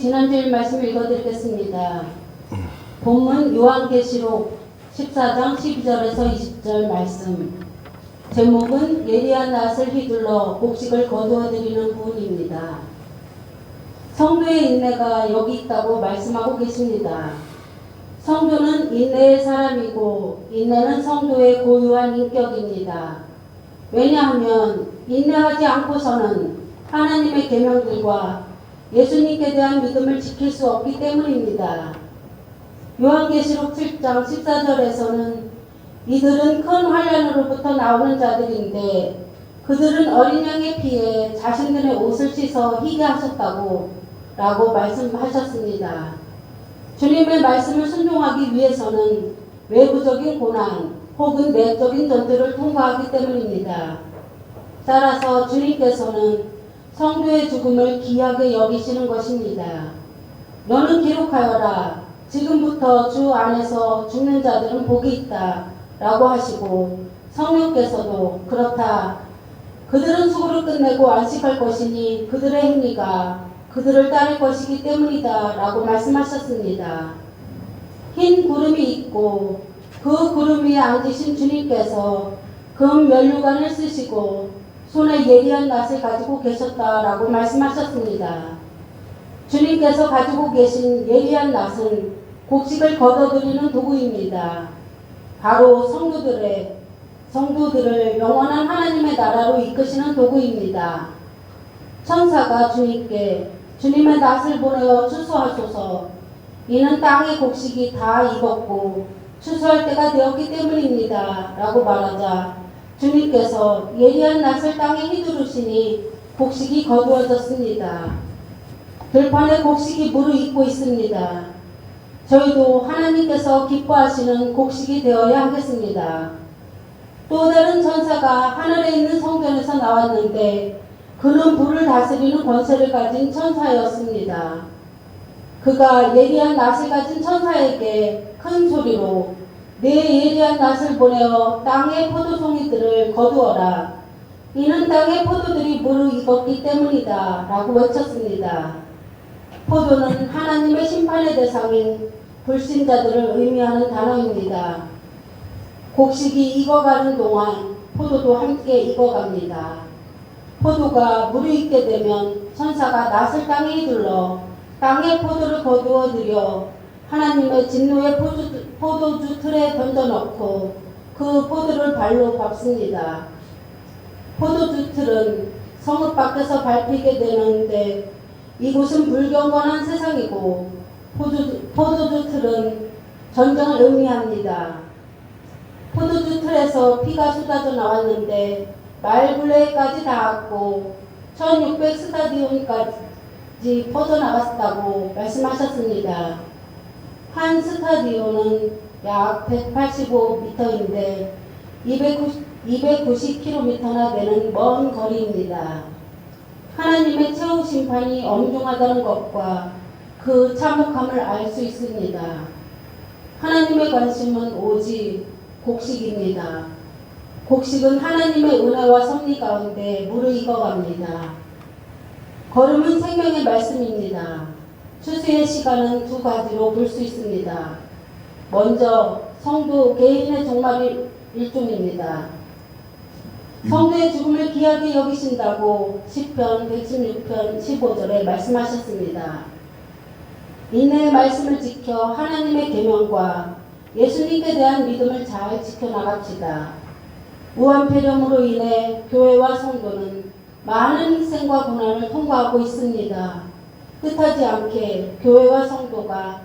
지난주일 말씀 읽어드리겠습니다. 본문 요한계시록 14장 12절에서 20절 말씀. 제목은 예리한 낫을 휘둘러 곡식을 거두어드리는 부분입니다. 성도의 인내가 여기 있다고 말씀하고 계십니다. 성도는 인내의 사람이고 인내는 성도의 고유한 인격입니다. 왜냐하면 인내하지 않고서는 하나님의 계명들과 예수님께 대한 믿음을 지킬 수 없기 때문입니다. 요한계시록 7장 14절에서는 이들은 큰 환난으로부터 나오는 자들인데 그들은 어린 양의 피에 자신들의 옷을 씻어 희게 하셨다고 라고 말씀하셨습니다. 주님의 말씀을 순종하기 위해서는 외부적인 고난 혹은 내적인 전투를 통과하기 때문입니다. 따라서 주님께서는 성도의 죽음을 귀하게 여기시는 것입니다. 너는 기록하여라. 지금부터 주 안에서 죽는 자들은 복이 있다. 라고 하시고 성령께서도 그렇다. 그들은 수고를 끝내고 안식할 것이니 그들의 행위가 그들을 따를 것이기 때문이다. 라고 말씀하셨습니다. 흰 구름이 있고 그 구름 위에 앉으신 주님께서 금 면류관을 쓰시고 손에 예리한 낫을 가지고 계셨다라고 말씀하셨습니다. 주님께서 가지고 계신 예리한 낫은 곡식을 거둬들이는 도구입니다. 바로 성도들을 영원한 하나님의 나라로 이끄시는 도구입니다. 천사가 주님께 주님의 낫을 보내어 추수하소서. 이는 땅의 곡식이 다 익었고 추수할 때가 되었기 때문입니다. 라고 말하자 주님께서 예리한 낫을 땅에 휘두르시니 곡식이 거두어졌습니다. 들판에 곡식이 무르익고 있습니다. 저희도 하나님께서 기뻐하시는 곡식이 되어야 하겠습니다. 또 다른 천사가 하늘에 있는 성전에서 나왔는데 그는 불을 다스리는 권세를 가진 천사였습니다. 그가 예리한 낫을 가진 천사에게 큰 소리로 내 예리한 낫을 보내어 땅의 포도송이들을 거두어라. 이는 땅의 포도들이 무르익었기 때문이다. 라고 외쳤습니다. 포도는 하나님의 심판의 대상인 불신자들을 의미하는 단어입니다. 곡식이 익어가는 동안 포도도 함께 익어갑니다. 포도가 무르익게 되면 천사가 낫을 땅에 휘둘러 땅의 포도를 거두어 들여 하나님의 진노의 포도주 틀에 던져넣고 그 포도를 발로 밟습니다. 포도주 틀은 성읍 밖에서 밟히게 되는데 이곳은 불경건한 세상이고 포도주 틀은 전쟁을 의미합니다. 포도주 틀에서 피가 쏟아져 나왔는데 말굴레까지 닿았고 1600스타디온까지 퍼져나갔다고 말씀하셨습니다. 한 스타디온은 약 185m인데 290km나 되는 먼 거리입니다. 하나님의 최후 심판이 엄중하다는 것과 그 참혹함을 알 수 있습니다. 하나님의 관심은 오직 곡식입니다. 곡식은 하나님의 은혜와 섭리 가운데 무르익어갑니다. 걸음은 생명의 말씀입니다. 추수의 시간은 두 가지로 볼 수 있습니다. 먼저 성도 개인의 종말 일종입니다. 성도의 죽음을 귀하게 여기신다고 시편 116편 15절에 말씀하셨습니다. 인내의 말씀을 지켜 하나님의 계명과 예수님께 대한 믿음을 잘 지켜나갑시다. 무한폐렴으로 인해 교회와 성도는 많은 희생과 고난을 통과하고 있습니다. 뜻하지 않게 교회와 성도가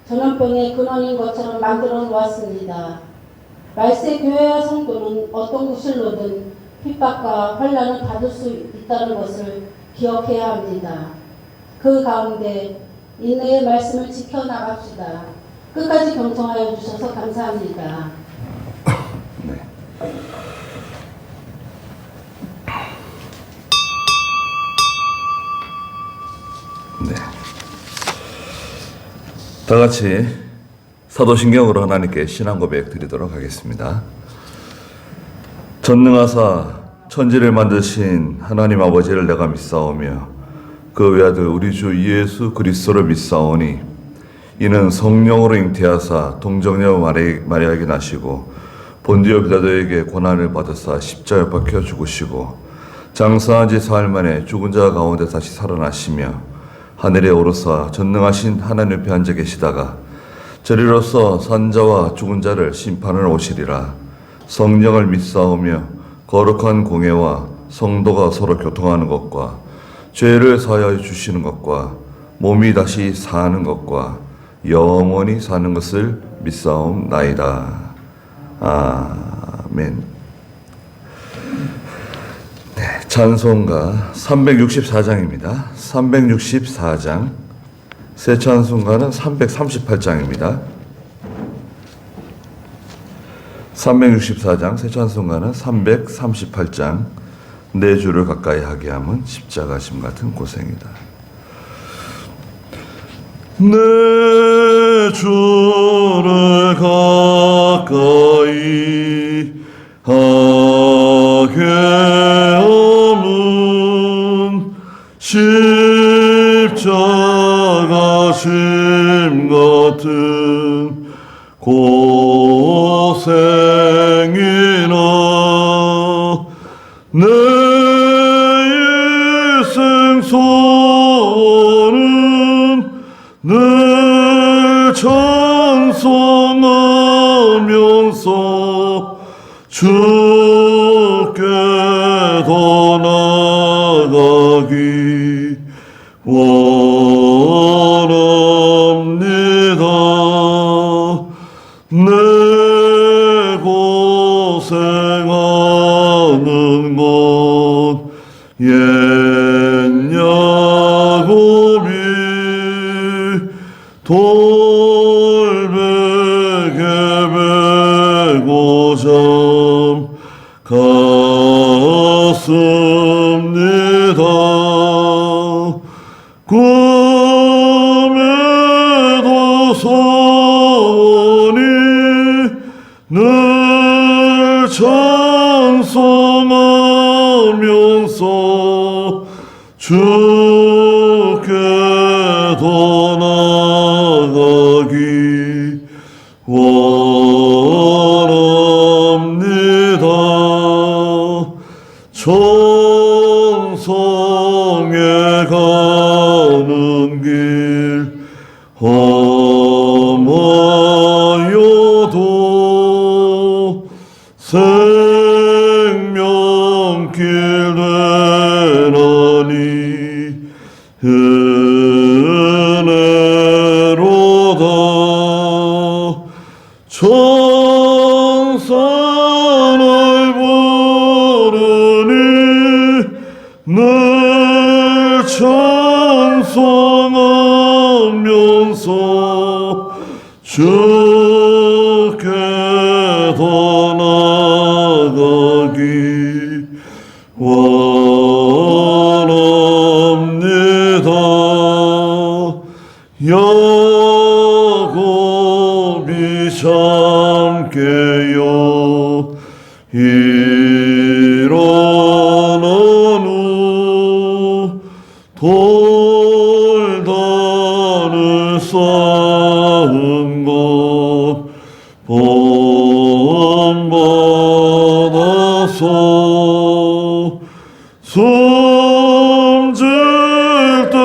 전염병의 근원인 것처럼 만들어 놓았습니다. 말세 교회와 성도는 어떤 구실로든 핍박과 환난을 받을 수 있다는 것을 기억해야 합니다. 그 가운데 인내의 말씀을 지켜나갑시다. 끝까지 경청하여 주셔서 감사합니다. 네. 네. 다 같이 사도신경으로 하나님께 신앙 고백 드리도록 하겠습니다. 전능하사 천지를 만드신 하나님 아버지를 내가 믿사오며 그 외아들 우리 주 예수 그리스도를 믿사오니 이는 성령으로 잉태하사 동정녀 마리아에게 나시고 본디오 빌라도에게 고난을 받으사 십자가에 박혀 죽으시고 장사한 지 사흘 만에 죽은 자 가운데 다시 살아나시며 하늘에 오르사 전능하신 하나님 옆에 앉아 계시다가 저리로서 산자와 죽은 자를 심판을 오시리라. 성령을 믿사오며 거룩한 공예와 성도가 서로 교통하는 것과 죄를 사하여 주시는 것과 몸이 다시 사는 것과 영원히 사는 것을 믿사옵나이다. 아멘. 네, 찬송가 364장입니다. 364장. 새 찬송가는 338장입니다. 364장, 새 찬송가는 338장. 내 주를 가까이 하게 함은 십자가 심 같은 고생이다. 내 주를 가까이 하게 함은 십자가 심 같은 고생이나 내 일생 소원은 늘 찬송하면서 주께 더 나아가기 원합니다. 내 고생하는 것 옛 야곱이 돌베개 베고 잠갔습니다. 꿈에도 소원이 늘 찬송하면서 주께 더 나아가기 원합니다. 천성에 가는 길 험하여도 생명길 되나니 은혜로다. 천사를 부르니 늘 찬송하면서 주께 더 나아가기 원합니다. 야곱이 참게요 일어난 후 돌단을 쌓은 것 본받아서 숨질 때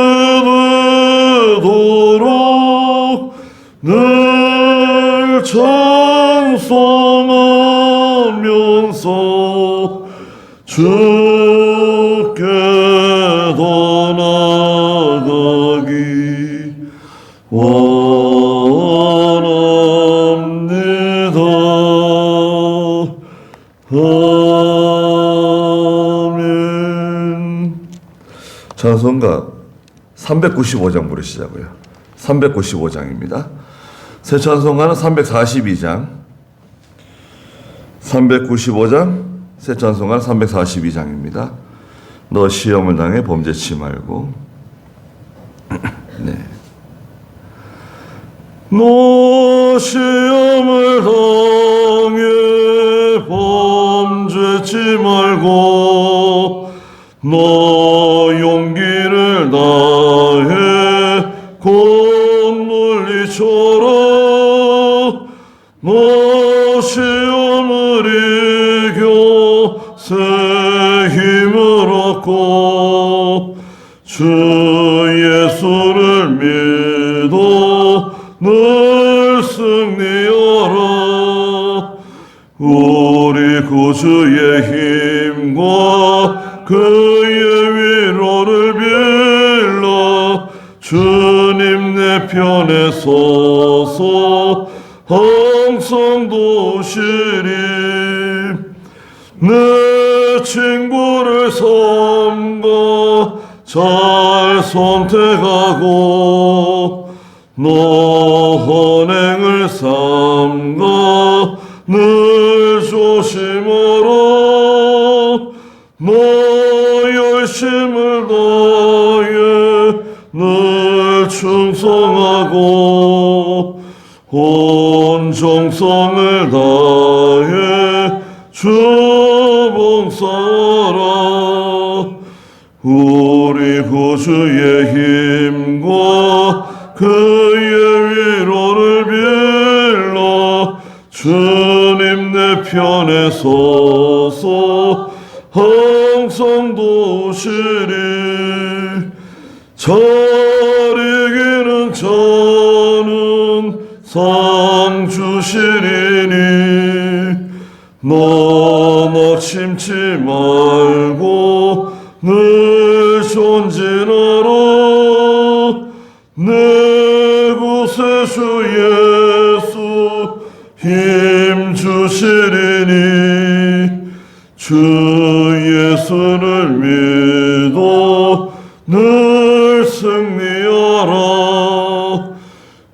되도록 늘 찬송하면서 주께 더 나아가기 원합니다. 아멘. 찬송가 395장 부르시자고요. 395장입니다. 새 찬송가는 342장. 395장, 새 찬송가는 342장입니다. 너 시험을 당해 범죄치 말고. 네. 너 시험을 당해 범죄치 말고 너 용기를 다해 곧 물리쳐라. 너 시험을 이겨 새 힘을 얻고 주 예수를 믿어 늘 승리하라. 우리 구주의 힘과 그의 위로를 빌라. 주님 내 편에 서서 항상 도우시리. 내 친구를 삼가 잘 선택하고 너 헌행을 삼가 늘 조심하라. 너 열심을 다해 늘 충성하고 온 정성을 다해 주 봉사하라. 우리 구주의 힘과 그의 위로를 빌라. 주님 내 편에 서서 항상 도우시리. 잘 이기는 자는 상 주시리니 너 낙심치 말고 늘 전진하라. 내 구세주 예수 힘 주시리니 주 예수를 믿어 늘 승리하라.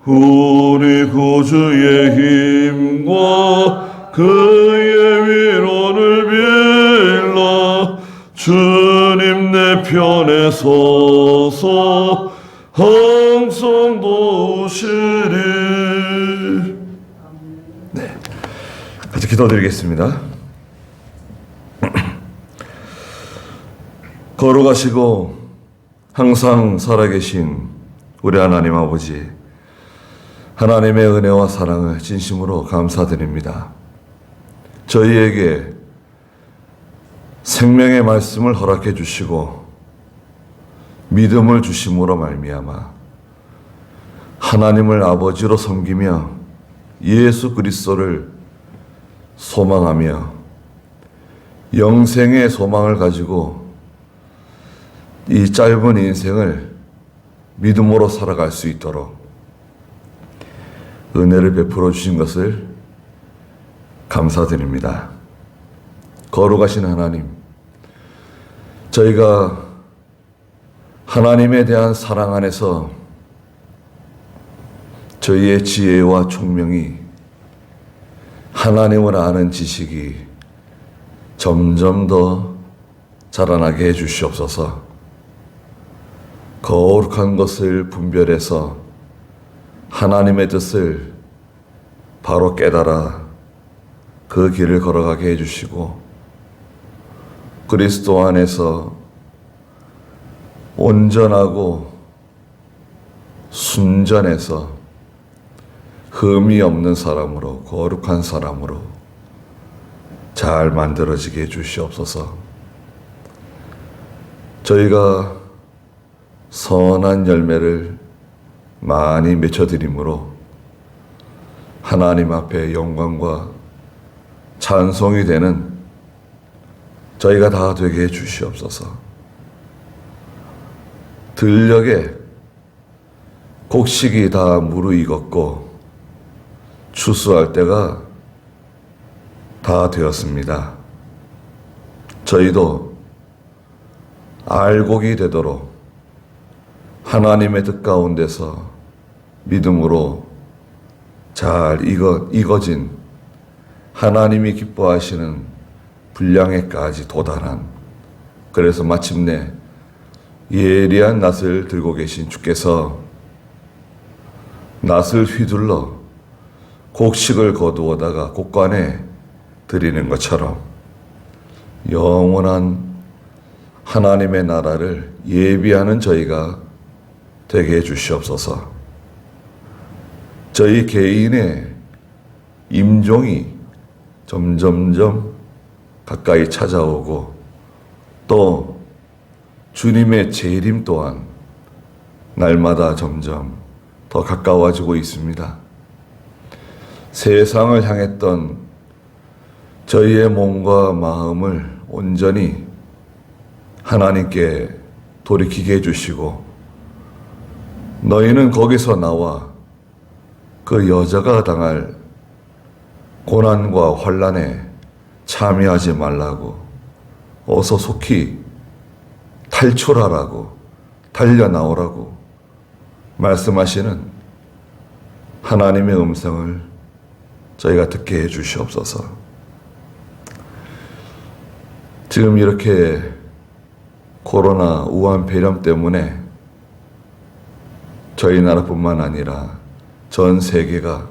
우리 구주의 힘과 그의 위로를 빌라. 주님 내 편에 서서 항상 도우시리. 네, 같이 기도드리겠습니다. 걸어가시고 항상 살아계신 우리 하나님 아버지, 하나님의 은혜와 사랑을 진심으로 감사드립니다. 저희에게 생명의 말씀을 허락해 주시고 믿음을 주심으로 말미암아 하나님을 아버지로 섬기며 예수 그리스도를 소망하며 영생의 소망을 가지고 이 짧은 인생을 믿음으로 살아갈 수 있도록 은혜를 베풀어 주신 것을 감사드립니다. 거룩하신 하나님, 저희가 하나님에 대한 사랑 안에서 저희의 지혜와 총명이 하나님을 아는 지식이 점점 더 자라나게 해 주시옵소서. 거룩한 것을 분별해서 하나님의 뜻을 바로 깨달아 그 길을 걸어가게 해주시고 그리스도 안에서 온전하고 순전해서 흠이 없는 사람으로, 거룩한 사람으로 잘 만들어지게 해주시옵소서. 저희가 선한 열매를 많이 맺혀드림으로 하나님 앞에 영광과 찬송이 되는 저희가 다 되게 해주시옵소서. 들녘에 곡식이 다 무르익었고 추수할 때가 다 되었습니다. 저희도 알곡이 되도록 하나님의 뜻 가운데서 믿음으로 잘 익어진 하나님이 기뻐하시는 분량에까지 도달한, 그래서 마침내 예리한 낫을 들고 계신 주께서 낫을 휘둘러 곡식을 거두어다가 곡간에 드리는 것처럼 영원한 하나님의 나라를 예비하는 저희가 되게 해 주시옵소서. 저희 개인의 임종이 점점점 가까이 찾아오고 또 주님의 재림 또한 날마다 점점 더 가까워지고 있습니다. 세상을 향했던 저희의 몸과 마음을 온전히 하나님께 돌이키게 해주시고 너희는 거기서 나와 그 여자가 당할 고난과 환난에 참여하지 말라고 어서 속히 탈출하라고 달려나오라고 말씀하시는 하나님의 음성을 저희가 듣게 해 주시옵소서. 지금 이렇게 코로나 우한 폐렴 때문에 저희 나라뿐만 아니라 전 세계가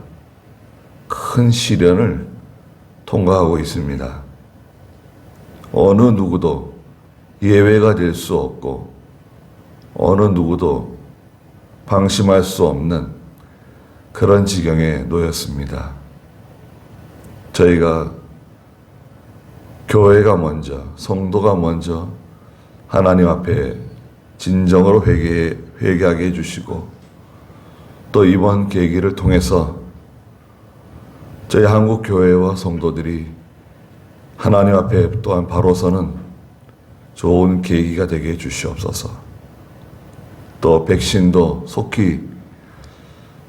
큰 시련을 통과하고 있습니다. 어느 누구도 예외가 될 수 없고 어느 누구도 방심할 수 없는 그런 지경에 놓였습니다. 저희가 교회가 먼저, 성도가 먼저 하나님 앞에 진정으로 회개하게 해주시고 또 이번 계기를 통해서 저희 한국 교회와 성도들이 하나님 앞에 또한 바로 서는 좋은 계기가 되게 해주시옵소서. 또 백신도 속히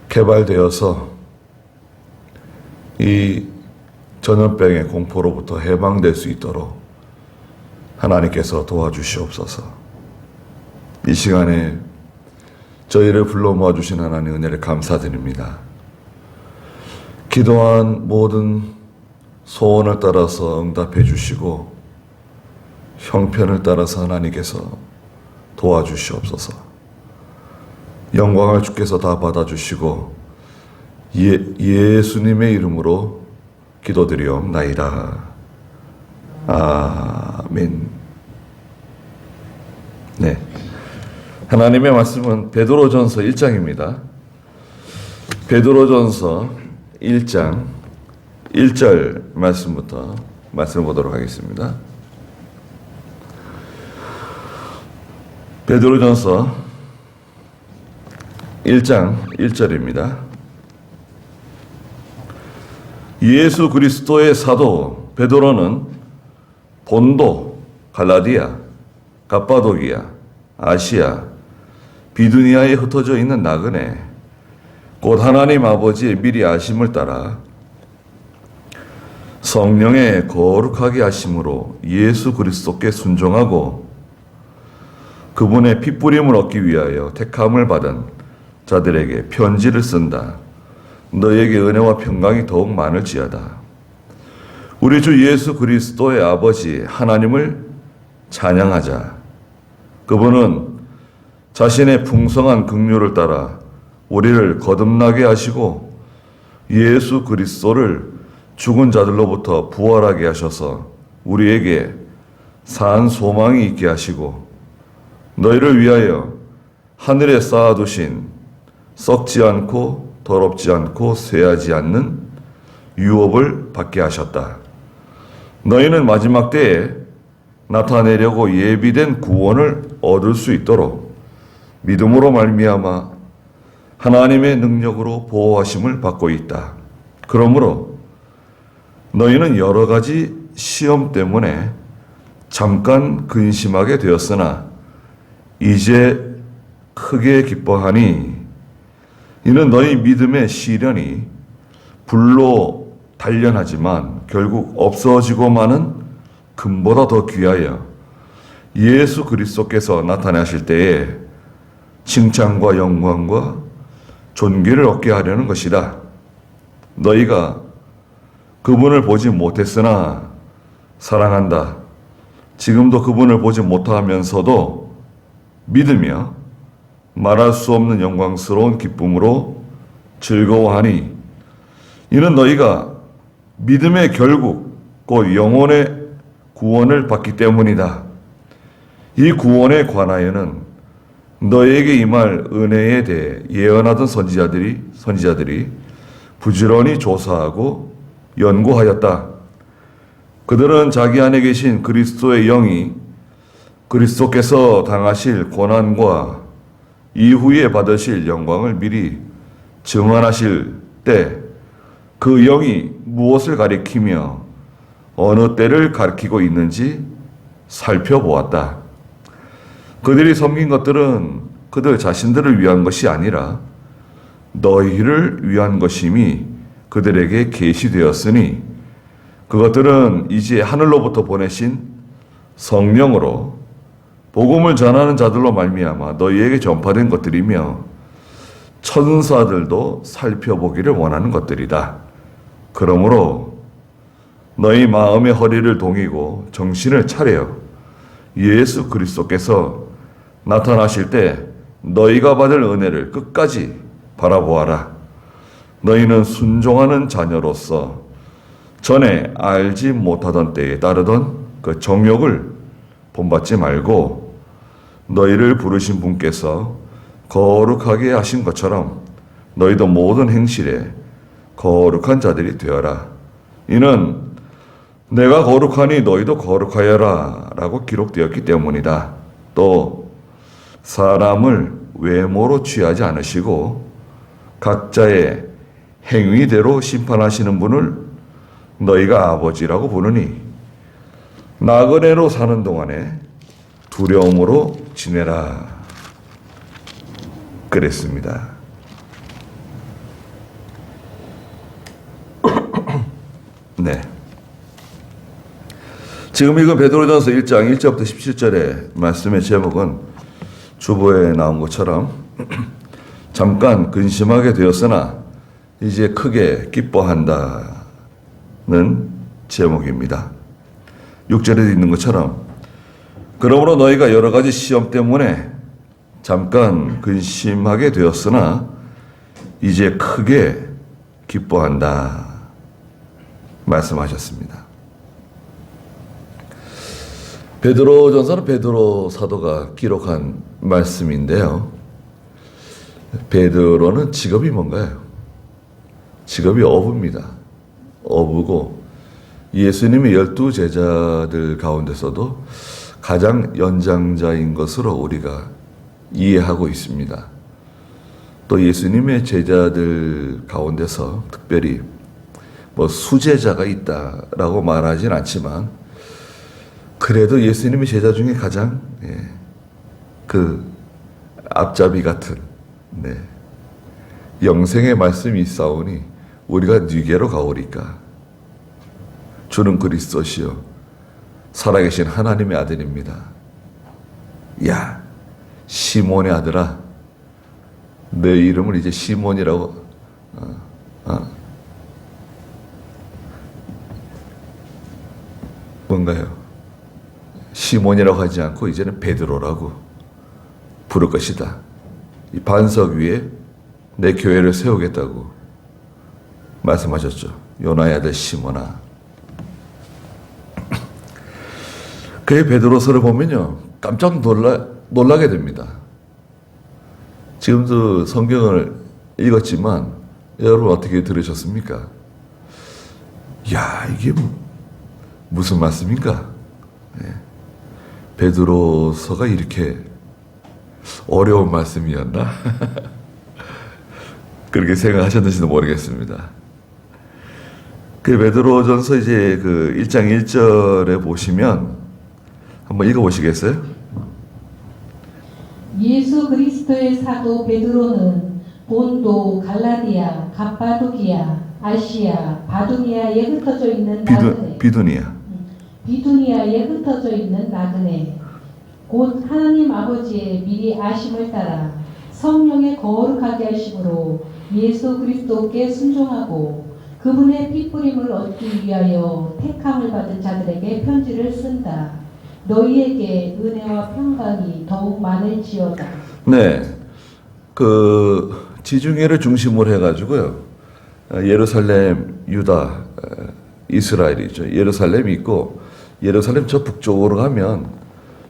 개발되어서 이 전염병의 공포로부터 해방될 수 있도록 하나님께서 도와주시옵소서. 이 시간에 저희를 불러 모아주신 하나님 은혜를 감사드립니다. 기도한 모든 소원을 따라서 응답해 주시고 형편을 따라서 하나님께서 도와주시옵소서. 영광을 주께서 다 받아주시고 예수님의 이름으로 기도드리옵나이다. 아멘. 네, 하나님의 말씀은 베드로전서 1장입니다. 베드로전서 1장 1절 말씀부터 말씀을 보도록 하겠습니다. 베드로전서 1장 1절입니다. 예수 그리스도의 사도 베드로는 본도, 갈라디아, 갑바도기아, 아시아, 비두니아에 흩어져 있는 나그네 곧 하나님 아버지의 미리 아심을 따라 성령의 거룩하게 하심으로 예수 그리스도께 순종하고 그분의 핏부림을 얻기 위하여 택함을 받은 자들에게 편지를 쓴다. 너에게 은혜와 평강이 더욱 많을지어다. 우리 주 예수 그리스도의 아버지 하나님을 찬양하자. 그분은 자신의 풍성한 긍휼을 따라 우리를 거듭나게 하시고 예수 그리스도를 죽은 자들로부터 부활하게 하셔서 우리에게 산 소망이 있게 하시고 너희를 위하여 하늘에 쌓아두신 썩지 않고 더럽지 않고 쇠하지 않는 유업을 받게 하셨다. 너희는 마지막 때에 나타내려고 예비된 구원을 얻을 수 있도록 믿음으로 말미암아 하나님의 능력으로 보호하심을 받고 있다. 그러므로 너희는 여러 가지 시험 때문에 잠깐 근심하게 되었으나 이제 크게 기뻐하니 이는 너희 믿음의 시련이 불로 단련하지만 결국 없어지고 마는 금보다 더 귀하여 예수 그리스도께서 나타나실 때에 칭찬과 영광과 존귀를 얻게 하려는 것이다. 너희가 그분을 보지 못했으나 사랑한다. 지금도 그분을 보지 못하면서도 믿으며 말할 수 없는 영광스러운 기쁨으로 즐거워하니 이는 너희가 믿음의 결국 곧 영혼의 구원을 받기 때문이다. 이 구원에 관하여는 너에게 임할 은혜에 대해 예언하던 선지자들이 부지런히 조사하고 연구하였다. 그들은 자기 안에 계신 그리스도의 영이 그리스도께서 당하실 고난과 이후에 받으실 영광을 미리 증언하실 때 그 영이 무엇을 가리키며 어느 때를 가리키고 있는지 살펴보았다. 그들이 섬긴 것들은 그들 자신들을 위한 것이 아니라 너희를 위한 것임이 그들에게 계시되었으니 그것들은 이제 하늘로부터 보내신 성령으로 복음을 전하는 자들로 말미암아 너희에게 전파된 것들이며 천사들도 살펴보기를 원하는 것들이다. 그러므로 너희 마음의 허리를 동이고 정신을 차려 예수 그리스도께서 나타나실 때 너희가 받을 은혜를 끝까지 바라보아라. 너희는 순종하는 자녀로서 전에 알지 못하던 때에 따르던 그 정욕을 본받지 말고 너희를 부르신 분께서 거룩하게 하신 것처럼 너희도 모든 행실에 거룩한 자들이 되어라. 이는 내가 거룩하니 너희도 거룩하여라 라고 기록되었기 때문이다. 또 사람을 외모로 취하지 않으시고 각자의 행위대로 심판하시는 분을 너희가 아버지라고 부르니 나그네로 사는 동안에 두려움으로 지내라 그랬습니다. 네. 지금 읽은 베드로전서 1장 1절부터 17절의 말씀의 제목은 주보에 나온 것처럼 잠깐 근심하게 되었으나 이제 크게 기뻐한다는 제목입니다. 6절에 있는 것처럼 그러므로 너희가 여러 가지 시험 때문에 잠깐 근심하게 되었으나 이제 크게 기뻐한다 말씀하셨습니다. 베드로전서는 베드로 사도가 기록한 말씀인데요. 베드로는 직업이 뭔가요? 직업이 어부입니다. 어부고 예수님의 12 제자들 가운데서도 가장 연장자인 것으로 우리가 이해하고 있습니다. 또 예수님의 제자들 가운데서 특별히 수제자가 있다라고 말하진 않지만 그래도 예수님의 제자 중에 가장 그 앞잡이 같은 영생의 말씀이 있사오니 우리가 네게로 가오리까. 주는 그리스도시요 살아계신 하나님의 아들입니다. 야 시몬의 아들아, 내 이름을 이제 시몬이라고 뭔가요? 시몬이라고 하지 않고 이제는 베드로라고 부를 것이다. 이 반석 위에 내 교회를 세우겠다고 말씀하셨죠. 요나의 아들 시몬아. 그의 베드로서를 보면요 깜짝 놀라게 됩니다. 지금도 성경을 읽었지만 여러분 어떻게 들으셨습니까? 야 이게 무슨 말씀인가? 베드로서가 이렇게 어려운 말씀이었나? 그렇게 생각하셨는지도 모르겠습니다. 그 베드로전서 이제 그 1장 1절에 보시면 한번 읽어보시겠어요? 예수 그리스도의 사도 베드로는 본도, 갈라디아, 갑바도기아, 아시아, 바두니아에 흩어져 있는 비두니아에 흩어져 있는 나그네 곧 하나님 아버지의 미리 아심을 따라 성령의 거룩하게 하심으로 예수 그리스도께 순종하고 그분의 피뿌림을 얻기 위하여 택함을 받은 자들에게 편지를 쓴다. 너희에게 은혜와 평강이 더욱 많을지어다. 네, 그 지중해를 중심으로 해가지고요 예루살렘, 유다, 이스라엘이죠. 예루살렘이 있고 예루살렘 저 북쪽으로 가면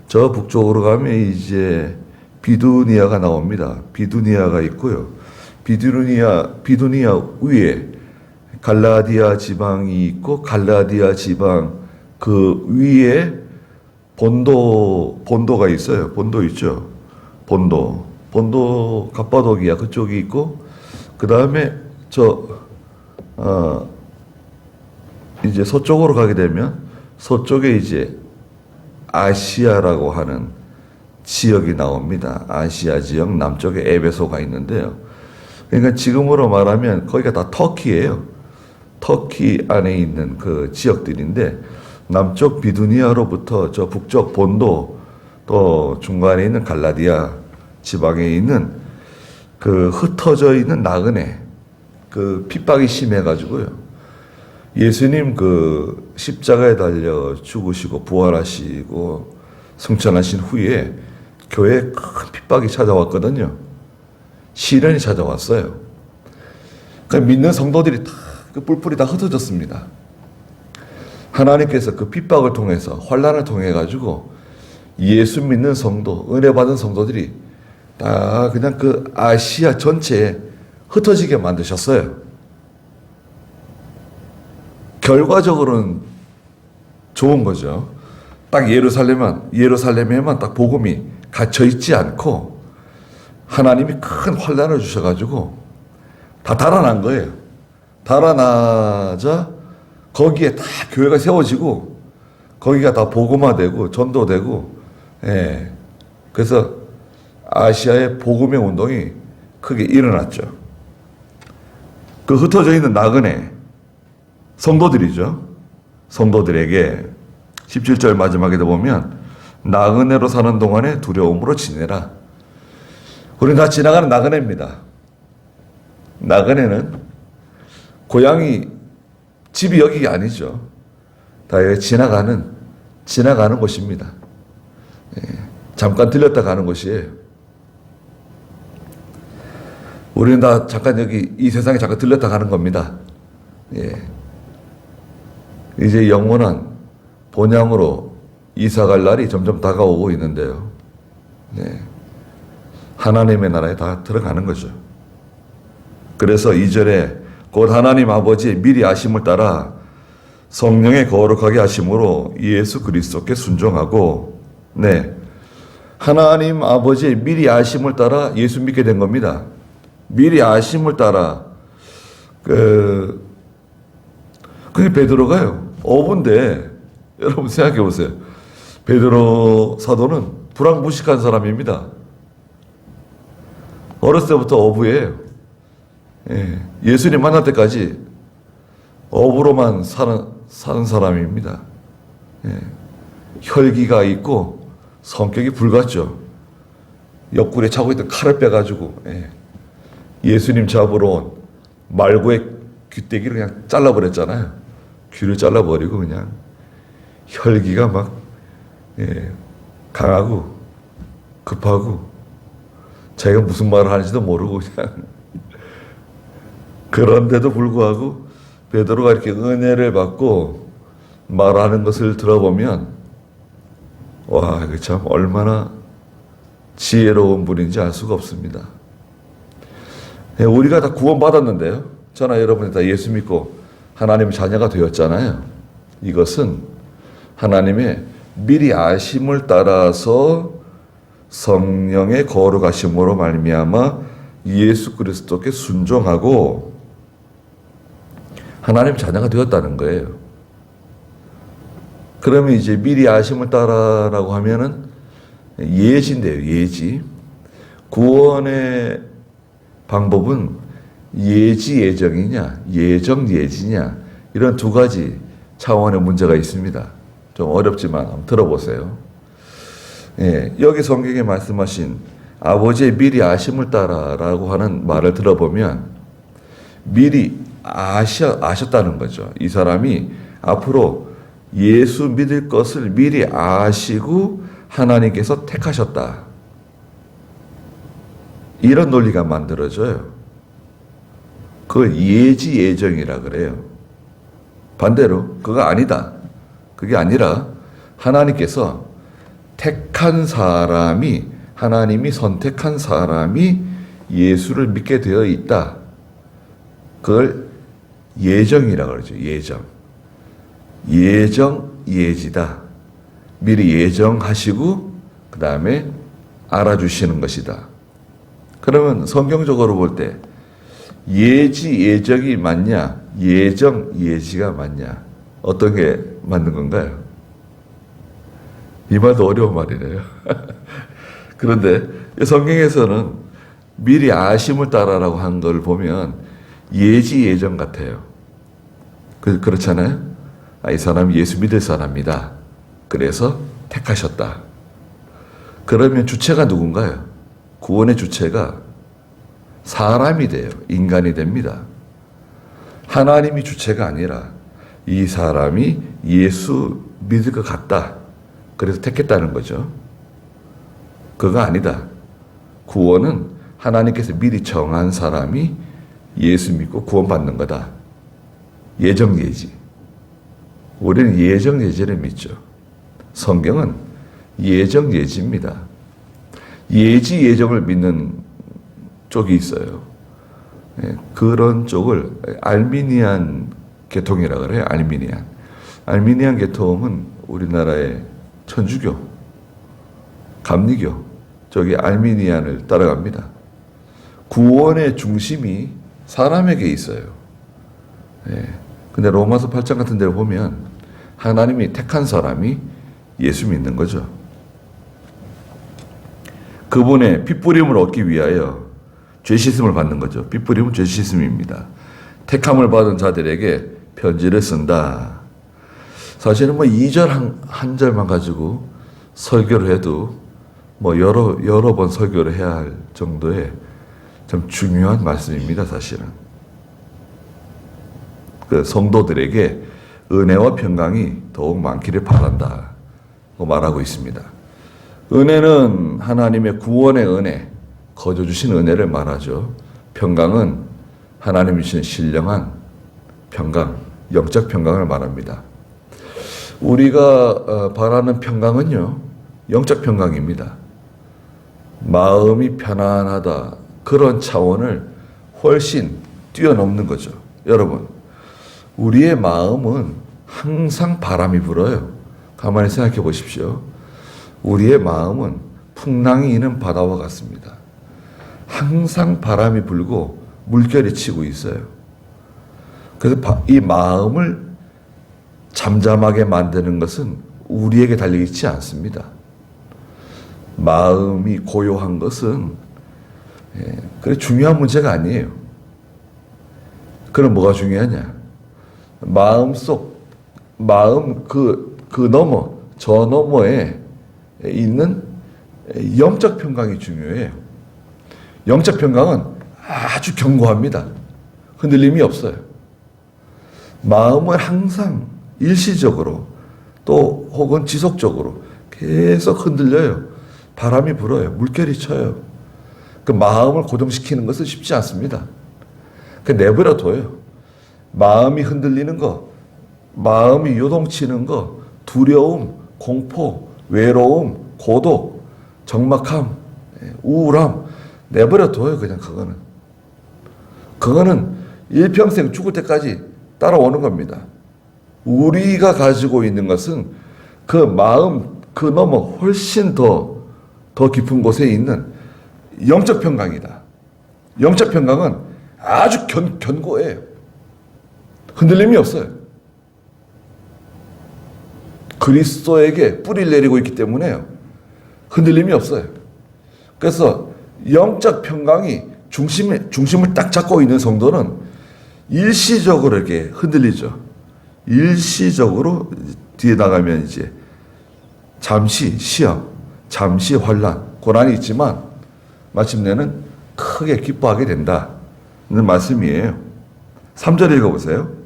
저 북쪽으로 가면 이제 비두니아가 나옵니다. 비두니아가 있고요. 비두니아 위에 갈라디아 지방이 있고, 갈라디아 지방 그 위에 본도가 있어요. 본도 있죠. 본도 갑바도기아 그쪽이 있고, 그 다음에 이제 서쪽으로 가게 되면 서쪽에 이제 아시아라고 하는 지역이 나옵니다. 아시아 지역 남쪽에 에베소가 있는데요. 그러니까 지금으로 말하면 거기가 다 터키예요. 터키 안에 있는 그 지역들인데, 남쪽 비두니아로부터 저 북쪽 본도, 또 중간에 있는 갈라디아 지방에 있는 그 흩어져 있는 나그네, 그 핍박이 심해가지고요. 예수님 그 십자가에 달려 죽으시고 부활하시고 승천하신 후에 교회에 큰 핍박이 찾아왔거든요. 시련이 찾아왔어요. 그러니까 믿는 성도들이 다 그 뿔뿔이 다 흩어졌습니다. 하나님께서 그 핍박을 통해서, 환난을 통해 가지고 예수 믿는 성도, 은혜 받은 성도들이 다 그냥 그 아시아 전체에 흩어지게 만드셨어요. 결과적으로는 좋은 거죠. 딱 예루살렘에만 딱 복음이 갇혀 있지 않고 하나님이 큰 환난을 주셔가지고 다 달아난 거예요. 달아나자 거기에 다 교회가 세워지고 거기가 다 복음화되고 전도되고, 예. 그래서 아시아의 복음의 운동이 크게 일어났죠. 그 흩어져 있는 나그네 성도들이죠. 성도들에게 17절 마지막에도 보면 나그네로 사는 동안에 두려움으로 지내라. 우리는 다 지나가는 나그네입니다. 나그네는 고향이, 집이 여기가 아니죠. 다 지나가는 곳입니다. 예, 잠깐 들렸다 가는 곳이에요. 우리는 다 잠깐 여기 이 세상에 잠깐 들렸다 가는 겁니다. 예. 이제 영원한 본향으로 이사갈 날이 점점 다가오고 있는데요. 네. 하나님의 나라에 다 들어가는 거죠. 그래서 2절에 곧 하나님 아버지의 미리 아심을 따라 성령의 거룩하게 하심으로 예수 그리스도께 순종하고, 네. 하나님 아버지의 미리 아심을 따라 예수 믿게 된 겁니다. 미리 아심을 따라 그게 베드로가요. 어부인데 여러분 생각해 보세요. 베드로 사도는 불황부식한 사람입니다. 어렸을 때부터 어부예요. 예, 예수님 만날 때까지 어부로만 사는 사람입니다. 예, 혈기가 있고 성격이 불같죠. 옆구리에 차고 있던 칼을 빼가지고, 예, 예수님 잡으러 온 말고의 귀때기를 그냥 잘라버렸잖아요. 귀를 잘라버리고 그냥 혈기가 막, 예, 강하고 급하고 자기가 무슨 말을 하는지도 모르고 그냥 그런데도 불구하고 베드로가 이렇게 은혜를 받고 말하는 것을 들어보면, 와, 이거 참 얼마나 지혜로운 분인지 알 수가 없습니다. 예, 우리가 다 구원받았는데요. 저나 여러분이 다 예수 믿고 하나님의 자녀가 되었잖아요. 이것은 하나님의 미리 아심을 따라서 성령의 거룩하심으로 말미암아 예수 그리스도께 순종하고 하나님 자녀가 되었다는 거예요. 그러면 이제 미리 아심을 따라라고 하면은 예지인데요. 예지. 구원의 방법은 예지 예정이냐, 예정 예지냐, 이런 두 가지 차원의 문제가 있습니다. 좀 어렵지만 한번 들어보세요. 예, 여기 성경에 말씀하신 아버지의 미리 아심을 따라라고 하는 말을 들어보면 미리 아셨다는 거죠. 이 사람이 앞으로 예수 믿을 것을 미리 아시고 하나님께서 택하셨다. 이런 논리가 만들어져요. 그걸 예지 예정이라 그래요. 반대로 그거 아니다. 그게 아니라 하나님께서 택한 사람이, 하나님이 선택한 사람이 예수를 믿게 되어 있다. 그걸 예정이라고 그러죠. 예정. 예지다. 미리 예정하시고 그 다음에 알아주시는 것이다. 그러면 성경적으로 볼 때 예정이 맞냐, 예지가 맞냐, 어떤 게 맞는 건가요? 이 말도 어려운 말이네요. 그런데 성경에서는 미리 아심을 따라라고 한 걸 보면 예정 같아요. 그렇잖아요. 이 사람이 예수 믿을 사람이다. 그래서 택하셨다. 그러면 주체가 누군가요? 구원의 주체가 사람이 돼요. 인간이 됩니다. 하나님이 주체가 아니라 이 사람이 예수 믿을 것 같다. 그래서 택했다는 거죠. 그거 아니다. 구원은 하나님께서 미리 정한 사람이 예수 믿고 구원받는 거다. 예지. 우리는 예지를 믿죠. 성경은 예지입니다. 예정을 믿는 쪽이 있어요. 그런 쪽을 알미니안 계통이라고 그래요. 알미니안 계통은 우리나라의 천주교, 감리교, 저기 알미니안을 따라갑니다. 구원의 중심이 사람에게 있어요. 근데 로마서 8장 같은 데를 보면 하나님이 택한 사람이 예수 믿는 거죠. 그분의 핏부림을 얻기 위하여 죄 씻음을 받는 거죠. 핏부림은 죄 씻음입니다. 택함을 받은 자들에게 편지를 쓴다. 사실은 2절 한 절만 가지고 설교를 해도 여러 번 설교를 해야 할 정도의 참 중요한 말씀입니다. 사실은 그 성도들에게 은혜와 평강이 더욱 많기를 바란다 말하고 있습니다. 은혜는 하나님의 구원의 은혜, 거저 주신 은혜를 말하죠. 평강은 하나님이 주신 신령한 평강, 영적 평강을 말합니다. 우리가 바라는 평강은요, 영적 평강입니다. 마음이 편안하다, 그런 차원을 훨씬 뛰어넘는 거죠. 여러분, 우리의 마음은 항상 바람이 불어요. 가만히 생각해 보십시오. 우리의 마음은 풍랑이 있는 바다와 같습니다. 항상 바람이 불고 물결이 치고 있어요. 그래서 이 마음을 잠잠하게 만드는 것은 우리에게 달려있지 않습니다. 마음이 고요한 것은 그래 중요한 문제가 아니에요. 그럼 뭐가 중요하냐? 마음 저 너머에 있는 영적 평강이 중요해요. 영적 평강은 아주 견고합니다. 흔들림이 없어요. 마음을 항상 일시적으로 또 혹은 지속적으로 계속 흔들려요. 바람이 불어요. 물결이 쳐요. 그 마음을 고정시키는 것은 쉽지 않습니다. 그 내버려 둬요. 마음이 흔들리는 거, 마음이 요동치는 거, 두려움, 공포, 외로움, 고독, 적막함, 우울함 내버려 둬요. 그냥 그거는 일평생 죽을 때까지 따라오는 겁니다. 우리가 가지고 있는 것은 그 마음 그 너머 훨씬 더 깊은 곳에 있는 영적 평강이다. 영적 평강은 아주 견고해요. 흔들림이 없어요. 그리스도에게 뿌리를 내리고 있기 때문에요. 흔들림이 없어요. 그래서 영적 평강이 중심을 딱 잡고 있는 성도는 일시적으로 이렇게 흔들리죠. 일시적으로 뒤에 나가면 이제 잠시 시험, 잠시 환난, 고난이 있지만 마침내는 크게 기뻐하게 된다는 말씀이에요. 3절 읽어보세요.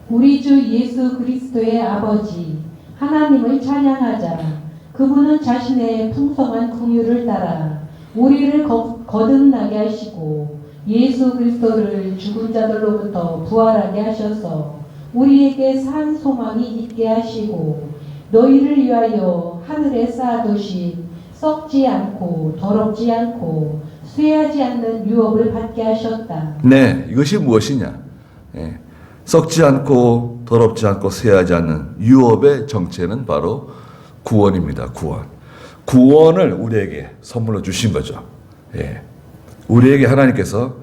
우리 주 예수 그리스도의 아버지 하나님을 찬양하자. 그분은 자신의 풍성한 긍휼을 따라 우리를 거듭나게 하시고 예수 그리스도를 죽은 자들로부터 부활하게 하셔서 우리에게 산 소망이 있게 하시고 너희를 위하여 하늘에 쌓아두신 썩지 않고 더럽지 않고 쇠하지 않는 유업을 받게 하셨다. 네, 이것이 무엇이냐? 예, 썩지 않고 더럽지 않고 쇠하지 않는 유업의 정체는 바로 구원입니다. 구원. 구원을 우리에게 선물로 주신 거죠. 예, 우리에게 하나님께서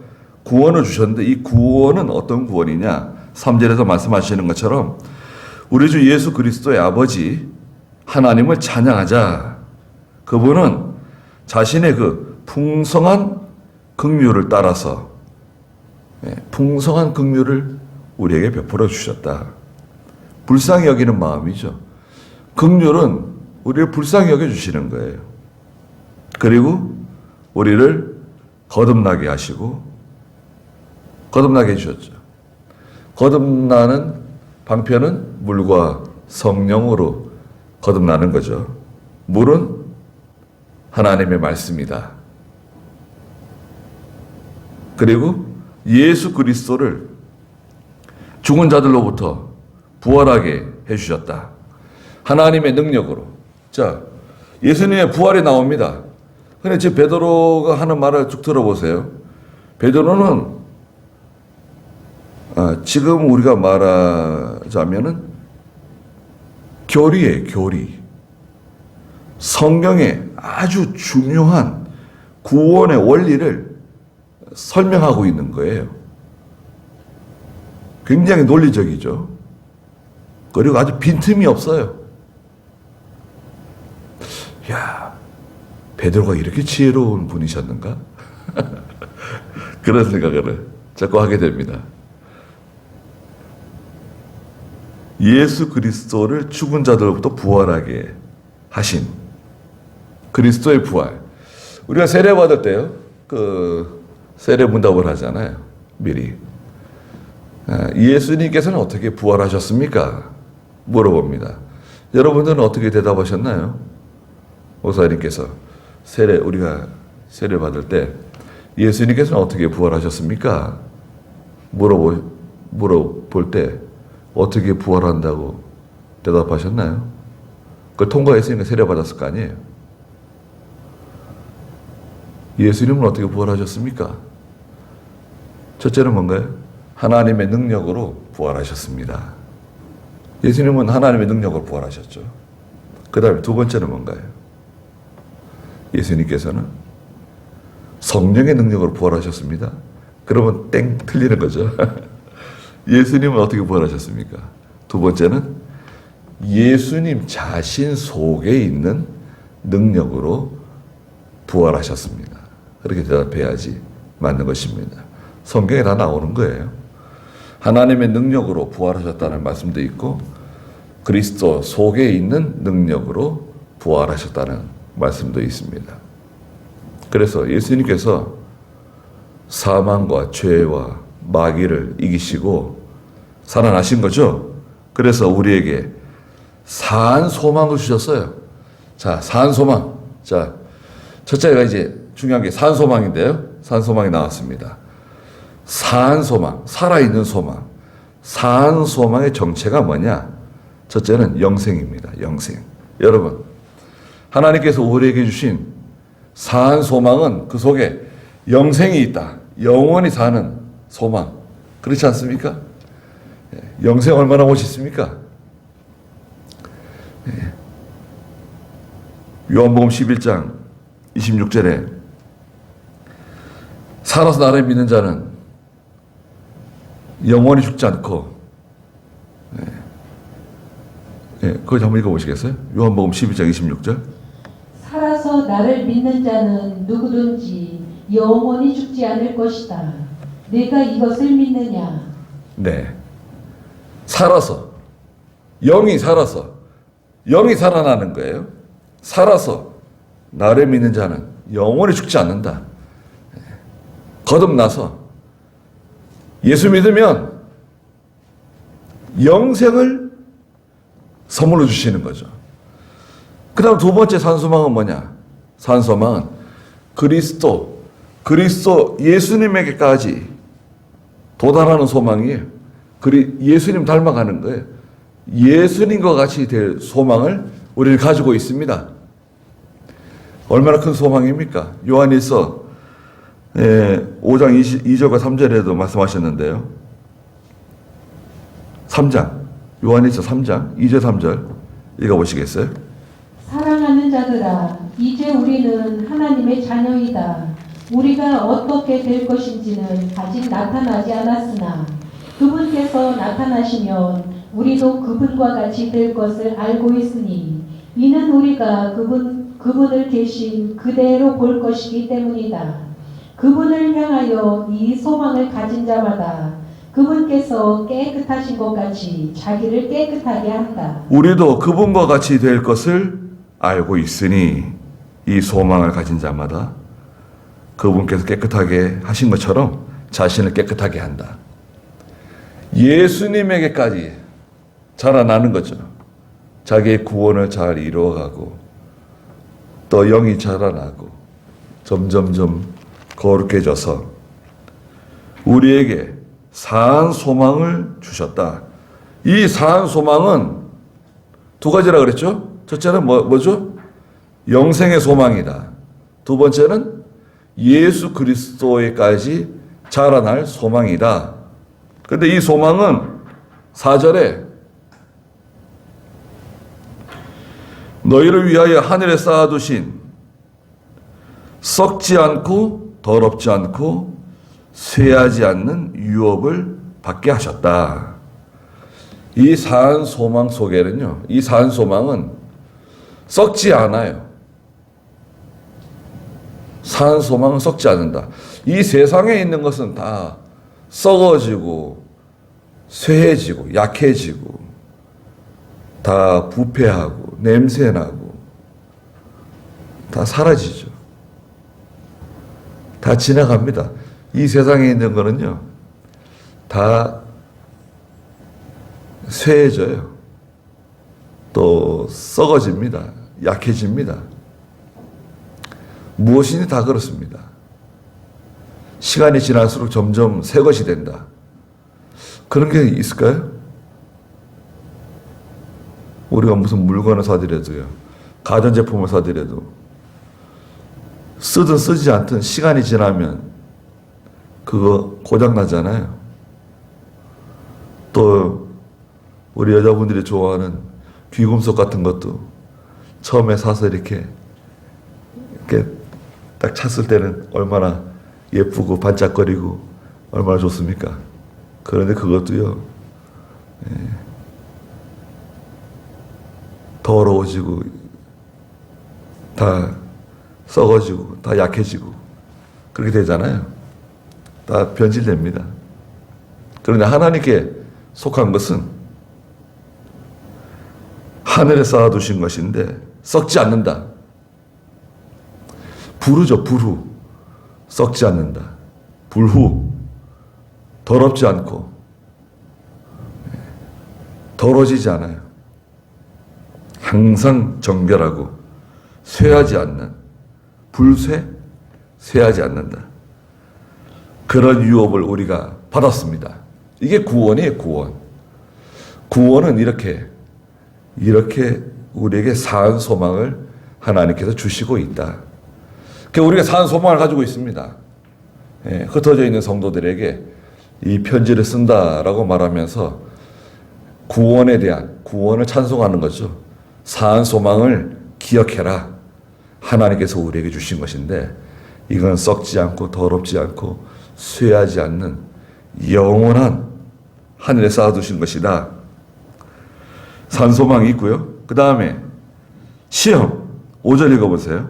구원을 주셨는데 이 구원은 어떤 구원이냐? 3절에서 말씀하시는 것처럼 우리 주 예수 그리스도의 아버지 하나님을 찬양하자. 그분은 자신의 그 풍성한 긍휼을 따라서 풍성한 긍휼을 우리에게 베풀어 주셨다. 불쌍히 여기는 마음이죠. 긍휼은 우리를 불쌍히 여겨 주시는 거예요. 그리고 우리를 거듭나게 하시고 거듭나게 해주셨죠. 거듭나는 방편은 물과 성령으로 거듭나는 거죠. 물은 하나님의 말씀이다. 그리고 예수 그리스도를 죽은 자들로부터 부활하게 해주셨다. 하나님의 능력으로. 자, 예수님의 부활이 나옵니다. 근데 지금 베드로가 하는 말을 쭉 들어보세요. 베드로는 지금 우리가 말하자면은 교리예요, 교리. 성경의 아주 중요한 구원의 원리를 설명하고 있는 거예요. 굉장히 논리적이죠. 그리고 아주 빈틈이 없어요. 야, 베드로가 이렇게 지혜로운 분이셨는가? 그런 생각을 자꾸 하게 됩니다. 예수 그리스도를 죽은 자들로부터 부활하게 하신 그리스도의 부활. 우리가 세례 받을 때요, 세례 문답을 하잖아요. 미리. 예수님께서는 어떻게 부활하셨습니까? 물어봅니다. 여러분들은 어떻게 대답하셨나요? 목사님께서 우리가 세례 받을 때 예수님께서는 어떻게 부활하셨습니까? 물어볼 때 어떻게 부활한다고 대답하셨나요? 그걸 통과했으니까 세례 받았을 거 아니에요? 예수님은 어떻게 부활하셨습니까? 첫째는 뭔가요? 하나님의 능력으로 부활하셨습니다. 예수님은 하나님의 능력으로 부활하셨죠. 그 다음에 두 번째는 뭔가요? 예수님께서는 성령의 능력으로 부활하셨습니다. 그러면 땡 틀리는 거죠. 예수님은 어떻게 부활하셨습니까? 두 번째는 예수님 자신 속에 있는 능력으로 부활하셨습니다. 그렇게 대답해야지 맞는 것입니다. 성경에 다 나오는 거예요. 하나님의 능력으로 부활하셨다는 말씀도 있고 그리스도 속에 있는 능력으로 부활하셨다는 말씀도 있습니다. 그래서 예수님께서 사망과 죄와 마귀를 이기시고 살아나신 거죠. 그래서 우리에게 산 소망을 주셨어요. 자, 산 소망. 자, 첫째가 이제 중요한 게 산 소망인데요. 산 소망이 나왔습니다. 산 소망, 살아있는 소망. 산 소망의 정체가 뭐냐? 첫째는 영생입니다. 영생. 여러분, 하나님께서 우리에게 주신 산 소망은 그 속에 영생이 있다. 영원히 사는 소망. 그렇지 않습니까? 영생 얼마나 멋있습니까? 요한복음 11장 26절에 살아서 나를 믿는 자는 영원히 죽지 않고 그걸 한번 읽어보시겠어요? 요한복음 11장 26절. 살아서 나를 믿는 자는 누구든지 영원히 죽지 않을 것이다. 내가 이것을 믿느냐? 네. 살아서. 영이 살아나는 거예요. 살아서 나를 믿는 자는 영원히 죽지 않는다. 거듭나서 예수 믿으면 영생을 선물로 주시는 거죠. 그 다음 두 번째 산소망은 뭐냐? 산소망은 그리스도 예수님에게까지 도달하는 소망이에요. 예수님 닮아가는 거예요. 예수님과 같이 될 소망을 우리는 가지고 있습니다. 얼마나 큰 소망입니까? 요한일서 5장 2절과 3절에도 말씀하셨는데요. 3장, 요한일서 3장 2절 3절 읽어보시겠어요? 사랑하는 자들아, 이제 우리는 하나님의 자녀이다. 우리가 어떻게 될 것인지는 아직 나타나지 않았으나 그분께서 나타나시면 우리도 그분과 같이 될 것을 알고 있으니 이는 우리가 그분을 계신 그대로 볼 것이기 때문이다. 그분을 향하여 이 소망을 가진 자마다 그분께서 깨끗하신 것 같이 자기를 깨끗하게 한다. 우리도 그분과 같이 될 것을 알고 있으니 이 소망을 가진 자마다 그분께서 깨끗하게 하신 것처럼 자신을 깨끗하게 한다. 예수님에게까지 자라나는 거죠. 자기의 구원을 잘 이루어가고 또 영이 자라나고 점점점 거룩해져서 우리에게 사한 소망을 주셨다. 이 사한 소망은 두 가지라 그랬죠. 첫째는 뭐죠? 영생의 소망이다. 두 번째는 예수 그리스도에까지 자라날 소망이다. 그런데 이 소망은 4절에 너희를 위하여 하늘에 쌓아두신 썩지 않고 더럽지 않고 쇠하지 않는 유업을 받게 하셨다. 이 사한 소망 속에는요, 이 사한 소망은 썩지 않아요. 사한 소망은 썩지 않는다. 이 세상에 있는 것은 다 썩어지고 쇠해지고 약해지고 다 부패하고 냄새나고 다 사라지죠. 다 지나갑니다. 이 세상에 있는 거는요, 다 쇠해져요. 또 썩어집니다. 약해집니다. 무엇이니 다 그렇습니다. 시간이 지날수록 점점 새 것이 된다. 그런 게 있을까요? 우리가 무슨 물건을 사더라도요, 가전제품을 사더라도 쓰든 쓰지 않든 시간이 지나면 그거 고장나잖아요. 또 우리 여자분들이 좋아하는 귀금속 같은 것도 처음에 사서 이렇게 딱 찼을 때는 얼마나 예쁘고 반짝거리고 얼마나 좋습니까? 그런데 그것도요, 더러워지고 다 썩어지고 다 약해지고 그렇게 되잖아요. 다 변질됩니다. 그런데 하나님께 속한 것은 하늘에 쌓아두신 것인데 썩지 않는다. 부르죠, 부르. 썩지 않는다. 불후. 더럽지 않고 더러지지 않아요. 항상 정결하고 쇠하지 않는, 불쇠, 쇠하지 않는다. 그런 유업을 우리가 받았습니다. 이게 구원이에요, 구원. 구원은 이렇게 우리에게 사한 소망을 하나님께서 주시고 있다. 우리가 사한 소망을 가지고 있습니다. 흩어져 있는 성도들에게 이 편지를 쓴다라고 말하면서 구원에 대한, 구원을 찬송하는 거죠. 사한 소망을 기억해라. 하나님께서 우리에게 주신 것인데 이건 썩지 않고 더럽지 않고 쇠하지 않는 영원한 하늘에 쌓아두신 것이다. 산 소망이 있고요. 그 다음에 시험 5절 읽어보세요.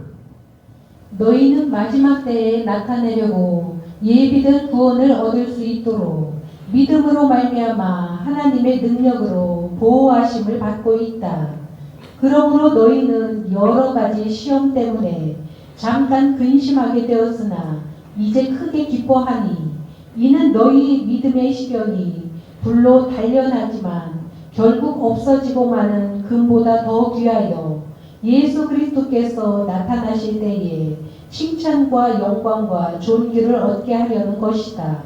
너희는 마지막 때에 나타내려고 예비된 구원을 얻을 수 있도록 믿음으로 말미암아 하나님의 능력으로 보호하심을 받고 있다. 그러므로 너희는 여러 가지 시험 때문에 잠깐 근심하게 되었으나 이제 크게 기뻐하니 이는 너희 믿음의 시련이 불로 단련하지만 결국 없어지고 마는 금보다 더 귀하여 예수 그리스도께서 나타나실 때에 칭찬과 영광과 존귀를 얻게 하려는 것이다.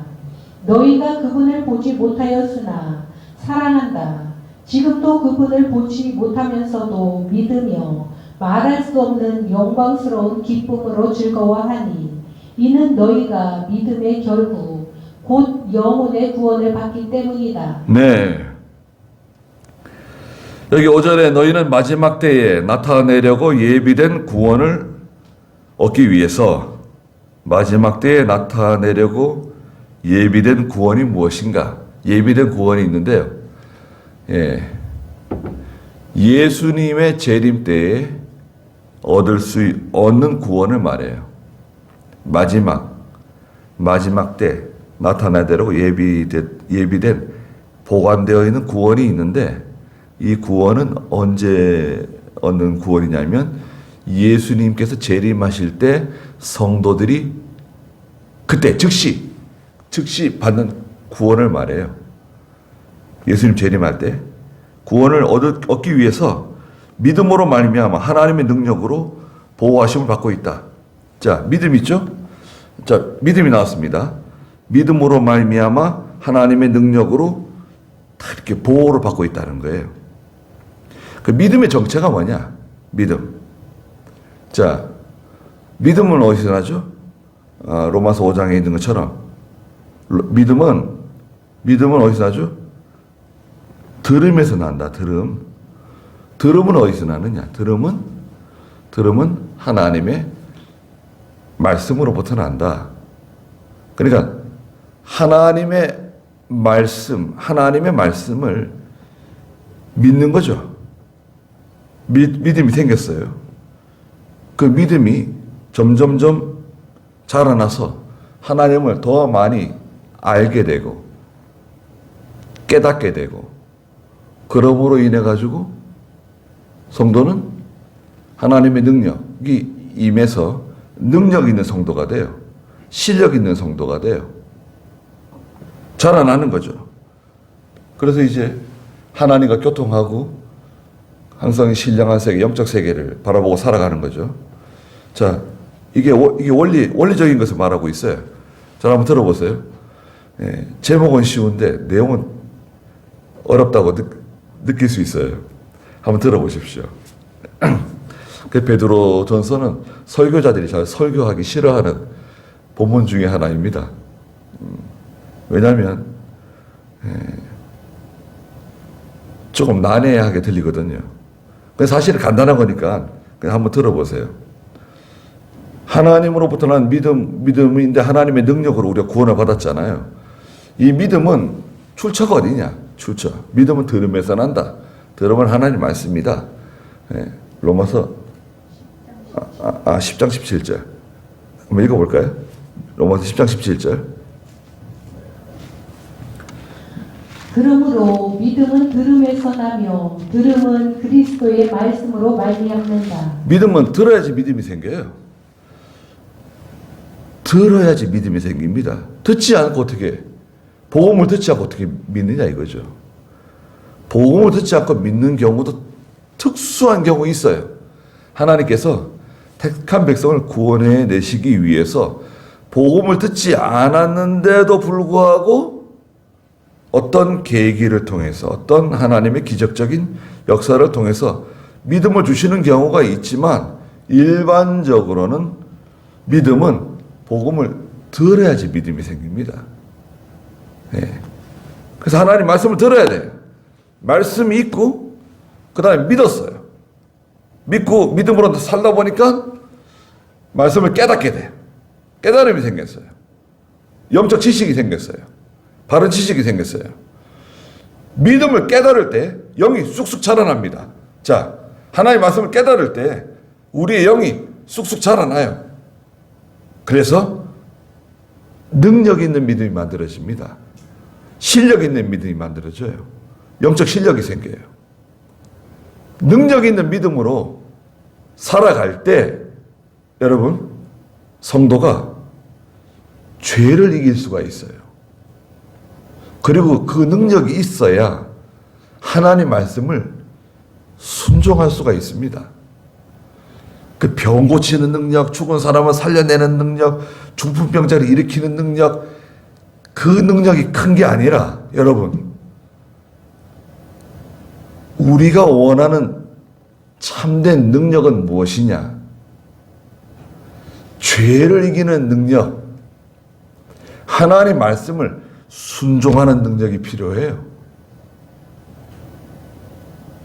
너희가 그분을 보지 못하였으나 사랑한다. 지금도 그분을 보지 못하면서도 믿으며 말할 수 없는 영광스러운 기쁨으로 즐거워하니 이는 너희가 믿음의 결국 곧 영혼의 구원을 받기 때문이다. 네. 여기 5절에 너희는 마지막 때에 나타내려고 예비된 구원을 얻기 위해서 마지막 때에 나타내려고 예비된 구원이 무엇인가? 예비된 구원이 있는데요. 예수님의 재림 때에 얻는 구원을 말해요. 마지막 때 나타나도록 예비된 보관되어 있는 구원이 있는데 이 구원은 언제 얻는 구원이냐면 예수님께서 재림하실 때 성도들이 그때 즉시 받는 구원을 말해요. 예수님 재림할 때 구원을 얻기 위해서 믿음으로 말미암아 하나님의 능력으로 보호하심을 받고 있다. 자, 믿음 있죠? 자, 믿음이 나왔습니다. 믿음으로 말미암아 하나님의 능력으로 다 이렇게 보호를 받고 있다는 거예요. 그 믿음의 정체가 뭐냐? 믿음. 자, 믿음은 어디서 나죠? 로마서 5장에 있는 것처럼 믿음은 어디서 나죠? 들음에서 난다. 들음은 어디서 나느냐? 들음은 하나님의 말씀으로부터 난다. 그러니까 하나님의 말씀을 믿는 거죠. 믿음이 생겼어요. 그 믿음이 점점점 자라나서 하나님을 더 많이 알게 되고 깨닫게 되고 그러므로 인해 가지고 성도는 하나님의 능력이 임해서 능력 있는 성도가 돼요. 실력 있는 성도가 돼요. 자라나는 거죠. 그래서 이제 하나님과 교통하고 항상 신령한 세계, 영적 세계를 바라보고 살아가는 거죠. 자, 이게 원리적인 것을 말하고 있어요. 자, 한번 들어보세요. 제목은 쉬운데 내용은 어렵다고 느낄 수 있어요. 한번 들어보십시오. 그 베드로 전서는 설교자들이 잘 설교하기 싫어하는 본문 중에 하나입니다. 왜냐하면 조금 난해하게 들리거든요. 사실은 간단한 거니까 그냥 한번 들어보세요. 하나님으로부터 난 믿음인데 하나님의 능력으로 우리가 구원을 받았잖아요. 이 믿음은 출처가 어디냐? 출처. 믿음은 들음에서 난다. 들음은 하나님 말씀이다. 로마서 10장 17절. 한번 읽어볼까요? 로마서 10장 17절. 그러므로 믿음은 들음에서 나며 들음은 그리스도의 말씀으로 말미암는다. 믿음은 들어야지 믿음이 생겨요. 들어야지 믿음이 생깁니다. 듣지 않고 어떻게 복음을 듣지 않고 어떻게 믿느냐 이거죠. 복음을 듣지 않고 믿는 경우도 특수한 경우 있어요. 하나님께서 택한 백성을 구원해 내시기 위해서 복음을 듣지 않았는데도 불구하고 어떤 계기를 통해서 어떤 하나님의 기적적인 역사를 통해서 믿음을 주시는 경우가 있지만 일반적으로는 믿음은 복음을 들어야지 믿음이 생깁니다. 그래서 하나님 말씀을 들어야 돼요. 말씀이 있고 그 다음에 믿었어요. 믿고 믿음으로 살다 보니까 말씀을 깨닫게 돼요. 깨달음이 생겼어요. 영적 지식이 생겼어요. 바른 지식이 생겼어요. 믿음을 깨달을 때 영이 쑥쑥 자라납니다. 자, 하나님의 말씀을 깨달을 때 우리의 영이 쑥쑥 자라나요. 그래서 능력 있는 믿음이 만들어집니다. 실력 있는 믿음이 만들어져요. 영적 실력이 생겨요. 능력 있는 믿음으로 살아갈 때 여러분 성도가 죄를 이길 수가 있어요. 그리고 그 능력이 있어야 하나님 말씀을 순종할 수가 있습니다. 그 병 고치는 능력, 죽은 사람을 살려내는 능력, 중풍병자를 일으키는 능력, 그 능력이 큰 게 아니라 여러분 우리가 원하는 참된 능력은 무엇이냐? 죄를 이기는 능력, 하나님의 말씀을 순종하는 능력이 필요해요.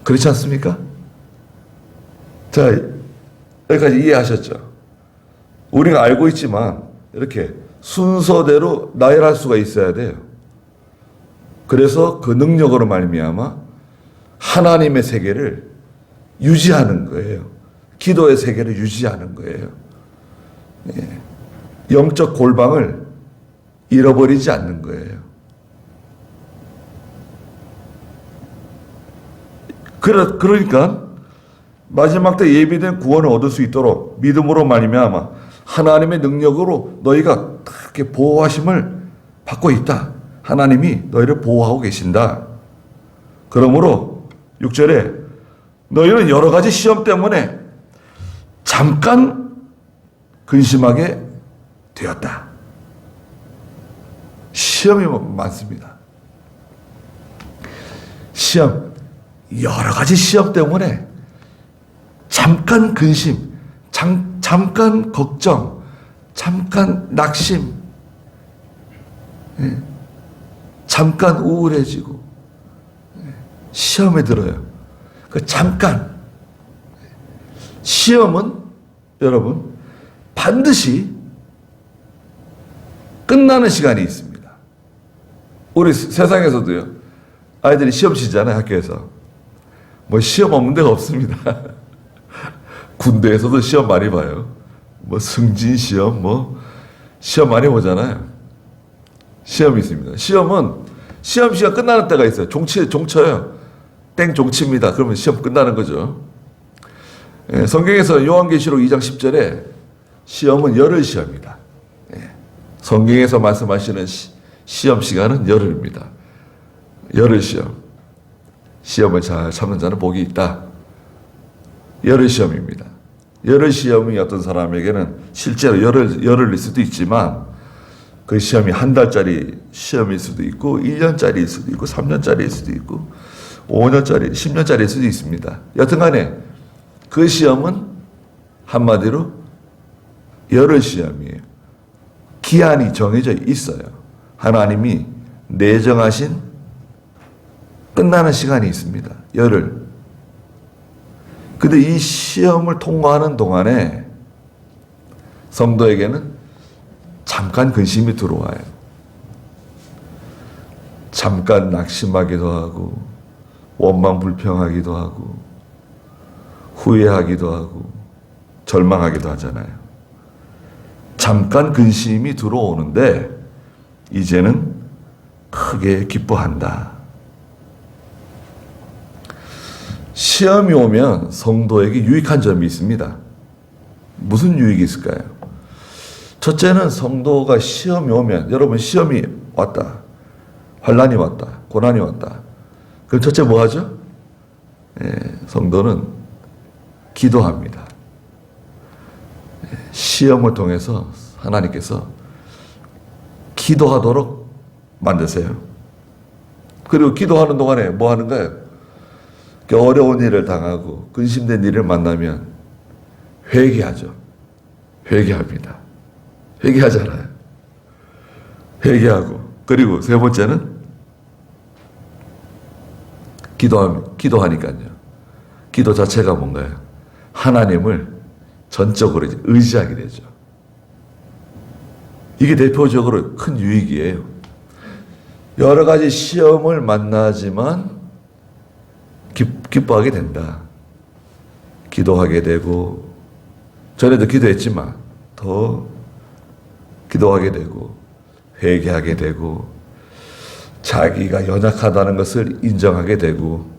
그렇지 않습니까? 자, 여기까지 이해하셨죠? 우리가 알고 있지만 이렇게 순서대로 나열할 수가 있어야 돼요. 그래서 그 능력으로 말미암아 하나님의 세계를 유지하는 거예요. 기도의 세계를 유지하는 거예요. 예. 영적 골방을 잃어버리지 않는 거예요. 그러니까 마지막 때 예비된 구원을 얻을 수 있도록 믿음으로 말미암아 하나님의 능력으로 너희가 이렇게 보호하심을 받고 있다. 하나님이 너희를 보호하고 계신다. 그러므로 6절에 너희는 여러 가지 시험 때문에 잠깐 근심하게 되었다. 시험이 많습니다. 시험, 여러 가지 시험 때문에 잠깐 근심, 잠깐 걱정, 잠깐 낙심, 잠깐 우울해지고 시험에 들어요. 그 잠깐. 시험은 여러분 반드시 끝나는 시간이 있습니다. 우리 세상에서도요. 아이들이 시험 치잖아요. 학교에서. 뭐 시험 없는 데가 없습니다. 군대에서도 시험 많이 봐요. 뭐 승진 시험, 뭐 시험 많이 보잖아요. 시험이 있습니다. 시험은 시험 시간 끝나는 때가 있어요. 종쳐요. 땡 종칩니다. 그러면 시험 끝나는 거죠. 예, 성경에서 요한계시록 2장 10절에 시험은 열흘 시험이다. 예, 성경에서 말씀하시는 시험 시간은 열흘입니다. 열흘 시험. 시험을 잘 참는 자는 복이 있다. 열흘 시험입니다. 열흘 시험이 어떤 사람에게는 실제로 열흘일 수도 있지만 그 시험이 한 달짜리 시험일 수도 있고 1년짜리일 수도 있고 3년짜리일 수도 있고 5년짜리, 10년짜리일 수도 있습니다. 여튼간에 그 시험은 한마디로 열흘 시험이에요. 기한이 정해져 있어요. 하나님이 내정하신 끝나는 시간이 있습니다. 열흘. 근데 이 시험을 통과하는 동안에 성도에게는 잠깐 근심이 들어와요. 잠깐 낙심하기도 하고 원망 불평하기도 하고 후회하기도 하고 절망하기도 하잖아요. 잠깐 근심이 들어오는데 이제는 크게 기뻐한다. 시험이 오면 성도에게 유익한 점이 있습니다. 무슨 유익이 있을까요? 첫째는 성도가 시험이 오면, 여러분 시험이 왔다. 환난이 왔다. 고난이 왔다. 그럼 첫째 뭐 하죠? 성도는 기도합니다. 시험을 통해서 하나님께서 기도하도록 만드세요. 그리고 기도하는 동안에 뭐 하는 거예요? 어려운 일을 당하고 근심된 일을 만나면 회개하죠. 회개합니다. 회개하잖아요. 회개하고 그리고 세 번째는 기도하니까요. 기도 자체가 뭔가요? 하나님을 전적으로 의지하게 되죠. 이게 대표적으로 큰 유익이에요. 여러 가지 시험을 만나지만 기뻐하게 된다. 기도하게 되고 전에도 기도했지만 더 기도하게 되고 회개하게 되고 자기가 연약하다는 것을 인정하게 되고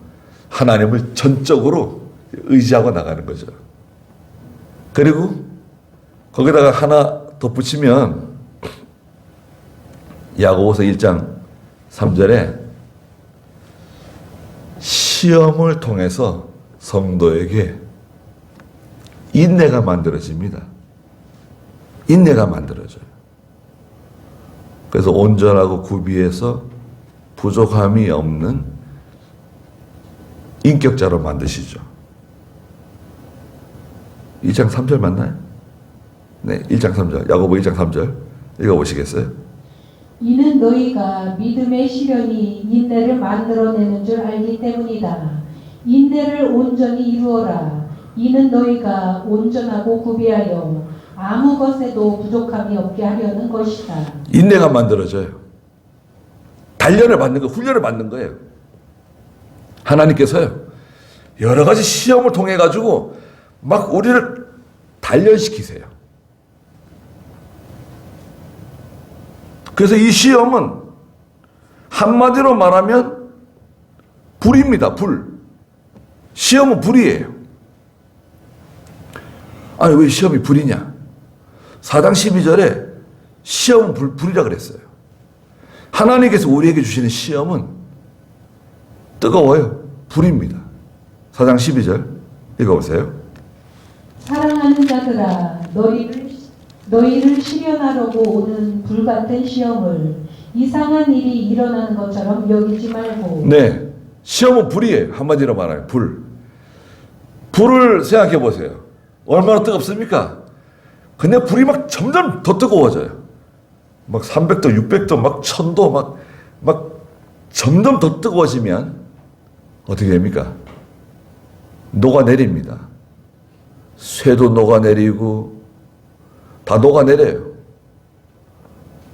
하나님을 전적으로 의지하고 나가는 거죠. 그리고 거기다가 하나 덧붙이면 야고보서 1장 3절에 시험을 통해서 성도에게 인내가 만들어집니다. 인내가 만들어져요. 그래서 온전하고 구비해서 부족함이 없는 인격자로 만드시죠. 2장 3절 맞나요? 네, 1장 3절. 야고보 1장 3절 읽어보시겠어요? 이는 너희가 믿음의 시련이 인내를 만들어내는 줄 알기 때문이다. 인내를 온전히 이루어라. 이는 너희가 온전하고 구비하여 아무 것에도 부족함이 없게 하려는 것이다. 인내가 만들어져요. 단련을 받는 거, 훈련을 받는 거예요. 하나님께서요, 여러 가지 시험을 통해 가지고 막 우리를 단련시키세요. 그래서 이 시험은 한마디로 말하면 불입니다. 불. 시험은 불이에요. 아니 왜 시험이 불이냐? 4장 12절에 시험은 불이라 그랬어요. 하나님께서 우리에게 주시는 시험은 뜨거워요. 불입니다. 4장 12절 읽어보세요. 사랑하는 자들아, 너희를 시련하려고 오는 불같은 시험을 이상한 일이 일어나는 것처럼 여기지 말고. 네, 시험은 불이에요. 한마디로 말하면 불. 불을 생각해 보세요. 얼마나 뜨겁습니까? 근데 불이 막 점점 더 뜨거워져요. 막 300도, 600도, 막 1000도, 막 점점 더 뜨거워지면 어떻게 됩니까? 녹아내립니다. 쇠도 녹아내리고 다 녹아내려요.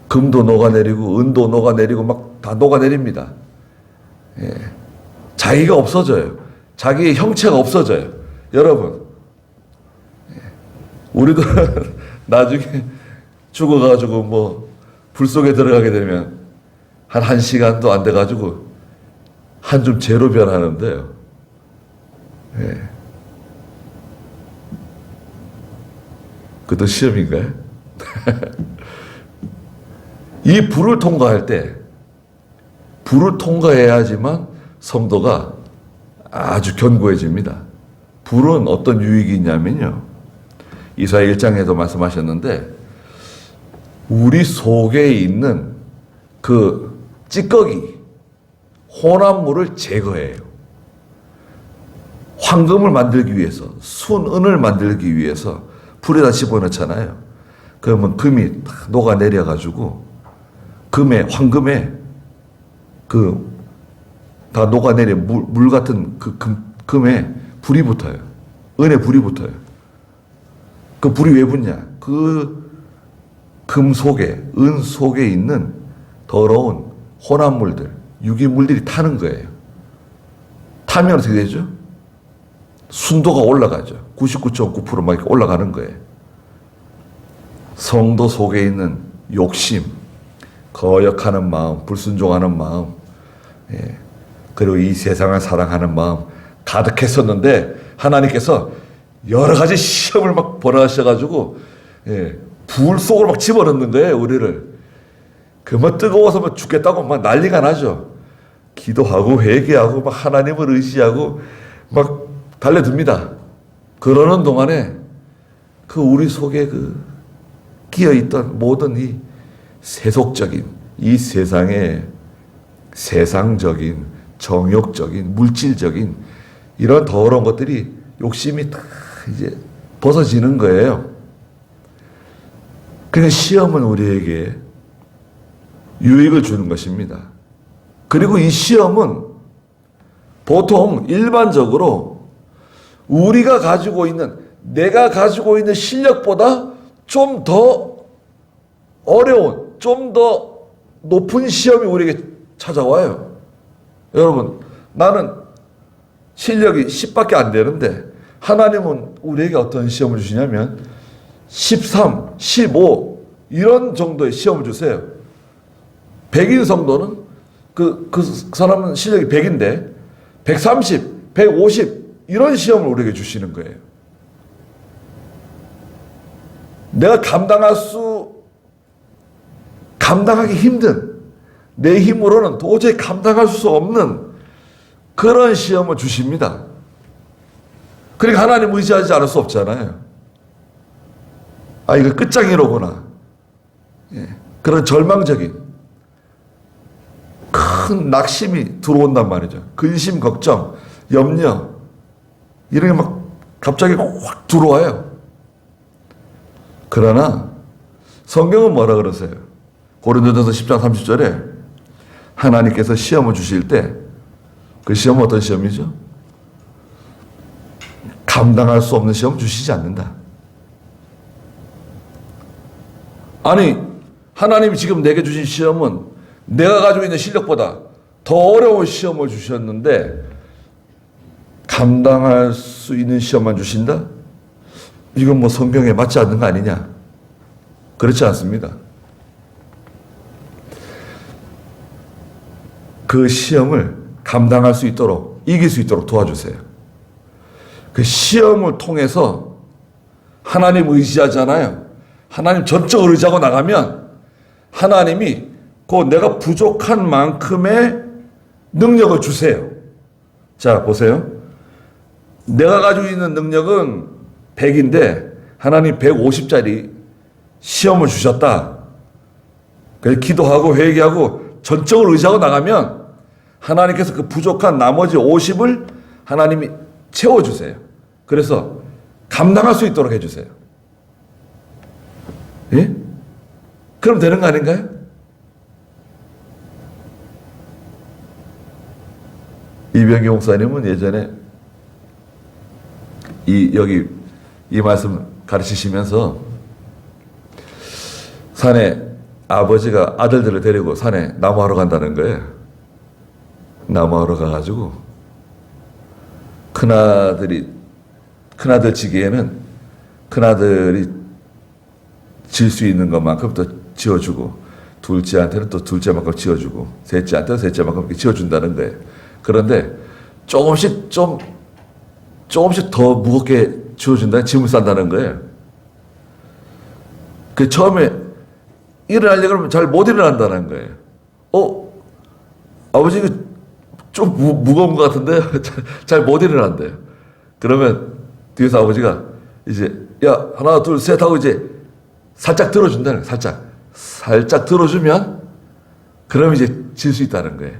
금도 녹아내리고 은도 녹아내리고 막 다 녹아내립니다. 예. 자기가 없어져요. 자기의 형체가 없어져요. 여러분, 우리도 나중에 죽어가지고 뭐 불 속에 들어가게 되면 한 1시간도 안 돼가지고 한 줌 재로 변하는데요. 예. 그것도 시험인가요? 이 불을 통과할 때 불을 통과해야지만 성도가 아주 견고해집니다. 불은 어떤 유익이 있냐면요. 이사야 1장에도 말씀하셨는데 우리 속에 있는 그 찌꺼기, 혼합물을 제거해요. 황금을 만들기 위해서, 순은을 만들기 위해서 불에다 집어넣잖아요. 그러면 금이 다 녹아내려가지고 황금에 다 녹아내려 물 같은 그 금에 불이 붙어요. 은에 불이 붙어요. 그 불이 왜 붙냐? 그 금 속에, 은 속에 있는 더러운 혼합물들, 유기물들이 타는 거예요. 타면 어떻게 되죠? 순도가 올라가죠. 99.9% 막 이렇게 올라가는 거예요. 성도 속에 있는 욕심, 거역하는 마음, 불순종하는 마음, 예. 그리고 이 세상을 사랑하는 마음 가득했었는데 하나님께서 여러 가지 시험을 막 벌어하셔가지고 예. 불 속으로 막 집어넣는 거예요, 우리를. 그만 뜨거워서 막 죽겠다고 막 난리가 나죠. 기도하고 회개하고 막 하나님을 의지하고 막 달려듭니다. 그러는 동안에 그 우리 속에 그 끼어있던 모든 이 세속적인 이 세상의 세상적인 정욕적인 물질적인 이런 더러운 것들이 욕심이 다 이제 벗어지는 거예요. 그러니까 시험은 우리에게 유익을 주는 것입니다. 그리고 이 시험은 보통 일반적으로 우리가 가지고 있는 내가 가지고 있는 실력보다 좀 더 어려운, 좀 더 높은 시험이 우리에게 찾아와요. 여러분, 나는 실력이 10밖에 안 되는데 하나님은 우리에게 어떤 시험을 주시냐면 13, 15 이런 정도의 시험을 주세요. 100인 성도는 그 사람은 실력이 100인데 130, 150 이런 시험을 우리에게 주시는 거예요. 내가 감당하기 힘든 내 힘으로는 도저히 감당할 수 없는 그런 시험을 주십니다. 그러니까 하나님 의지하지 않을 수 없잖아요. 아, 이거 끝장이로구나. 예, 그런 절망적인 큰 낙심이 들어온단 말이죠. 근심, 걱정, 염려, 이런 게 막 갑자기 확 들어와요. 그러나 성경은 뭐라 그러세요? 고린도전서 10장 30절에 하나님께서 시험을 주실 때 그 시험은 어떤 시험이죠? 감당할 수 없는 시험 주시지 않는다. 아니, 하나님이 지금 내게 주신 시험은 내가 가지고 있는 실력보다 더 어려운 시험을 주셨는데 감당할 수 있는 시험만 주신다? 이건 뭐 성경에 맞지 않는 거 아니냐? 그렇지 않습니다. 그 시험을 감당할 수 있도록, 이길 수 있도록 도와주세요. 그 시험을 통해서 하나님 의지하잖아요. 하나님 전적으로 의지하고 나가면 하나님이 그 내가 부족한 만큼의 능력을 주세요. 자, 보세요. 내가 가지고 있는 능력은 100인데 하나님 150짜리 시험을 주셨다. 그래서 기도하고 회개하고 전적으로 의지하고 나가면 하나님께서 그 부족한 나머지 50을 하나님이 채워주세요. 그래서 감당할 수 있도록 해주세요. 예? 그럼 되는 거 아닌가요? 이병기 목사님은 예전에 여기 이 말씀 가르치시면서 산에 아버지가 아들들을 데리고 산에 나무하러 간다는 거예요. 나무하러 가가지고 큰아들 지기에는 큰아들이 질 수 있는 것만큼 또 지어주고 둘째한테는 또 둘째만큼 지어주고 셋째한테는 셋째만큼 지어준다는 거예요. 그런데 조금씩 더 무겁게 지어준다는 짐을 싼다는 거예요. 그 처음에 일어나려고 그러면 잘 못 일어난다는 거예요. 아버지 이거 좀 무거운 것 같은데 잘 못 일어난대요. 그러면 뒤에서 아버지가 이제 야 하나 둘 셋 하고 이제 살짝 들어준다는 거예요. 살짝 들어주면 그럼 이제 질 수 있다는 거예요.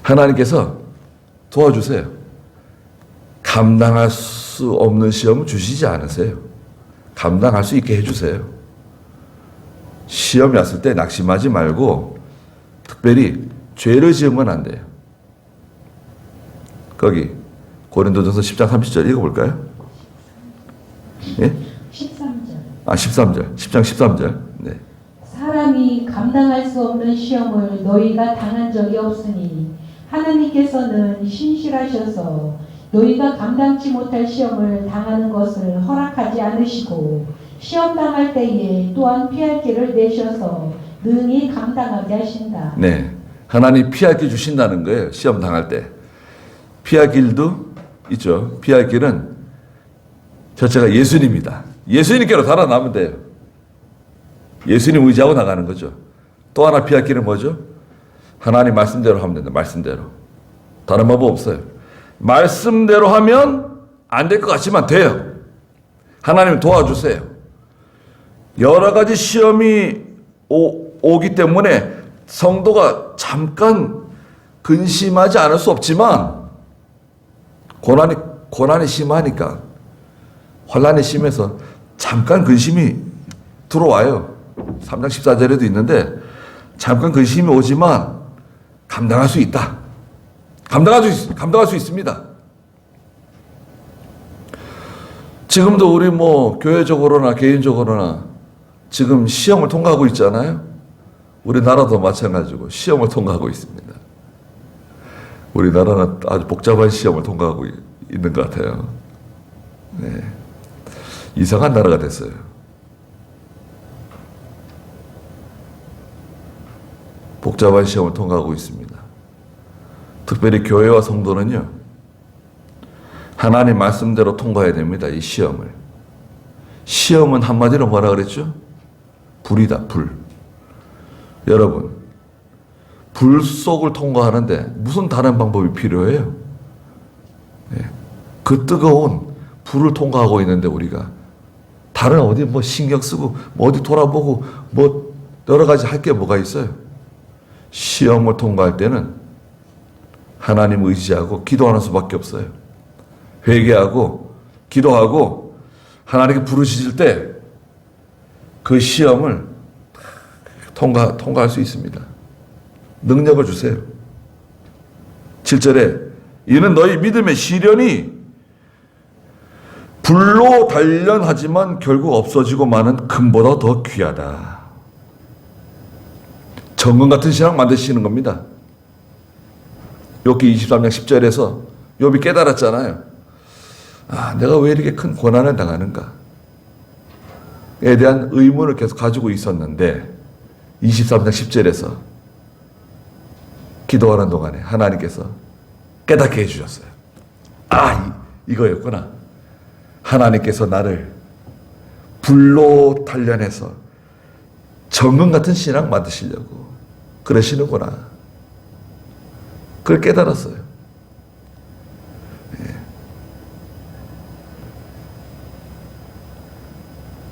하나님께서 도와주세요. 감당할 수 없는 시험을 주시지 않으세요. 감당할 수 있게 해주세요. 시험이 왔을 때 낙심하지 말고 특별히 죄를 지으면 안 돼요. 거기 고린도전서 10장 30절 읽어볼까요? 예? 13절. 13절. 10장 13절. 네. 사람이 감당할 수 없는 시험을 너희가 당한 적이 없으니 하나님께서는 신실하셔서 너희가 감당치 못할 시험을 당하는 것을 허락하지 않으시고 시험 당할 때에 또한 피할 길을 내셔서 능히 감당하게 하신다. 네. 하나님 피할 길 주신다는 거예요. 시험 당할 때. 피할 길도 있죠. 피할 길은 첫째가 예수님이다. 예수님께로 살아나면 돼요. 예수님 의지하고 나가는 거죠. 또 하나 피할 길은 뭐죠? 하나님 말씀대로 하면 된다. 말씀대로. 다른 방법 없어요. 말씀대로 하면 안 될 것 같지만 돼요. 하나님 도와주세요. 여러 가지 시험이 오기 때문에 성도가 잠깐 근심하지 않을 수 없지만 고난이 심하니까 환난이 심해서 잠깐 근심이 들어와요. 3장 14절에도 있는데 잠깐 근심이 오지만 감당할 수 있다. 감당할 수 있습니다. 지금도 우리 교회적으로나 개인적으로나 지금 시험을 통과하고 있잖아요. 우리나라도 마찬가지고 시험을 통과하고 있습니다. 우리나라는 아주 복잡한 시험을 통과하고 있는 것 같아요. 네. 이상한 나라가 됐어요. 복잡한 시험을 통과하고 있습니다. 특별히 교회와 성도는요, 하나님 말씀대로 통과해야 됩니다. 이 시험을. 시험은 한마디로 뭐라 그랬죠? 불이다, 불. 여러분, 불 속을 통과하는데 무슨 다른 방법이 필요해요? 네. 그 뜨거운 불을 통과하고 있는데 우리가 다른 어디 신경 쓰고 어디 돌아보고 여러 가지 할 게 뭐가 있어요? 시험을 통과할 때는 하나님 의지하고 기도하는 수밖에 없어요. 회개하고 기도하고 하나님께 부르짖을 때 그 시험을 통과할 수 있습니다. 능력을 주세요. 7절에 이는 너희 믿음의 시련이 불로 단련하지만 결국 없어지고 마는 금보다 더 귀하다. 정금 같은 신앙 만드시는 겁니다. 욥기 23장 10절에서 욥이 깨달았잖아요. 내가 왜 이렇게 큰 고난을 당하는가? 에 대한 의문을 계속 가지고 있었는데 23장 10절에서 기도하는 동안에 하나님께서 깨닫게 해주셨어요. 이거였구나. 하나님께서 나를 불로 단련해서 정금 같은 신앙 만드시려고 그러시는구나. 그걸 깨달았어요.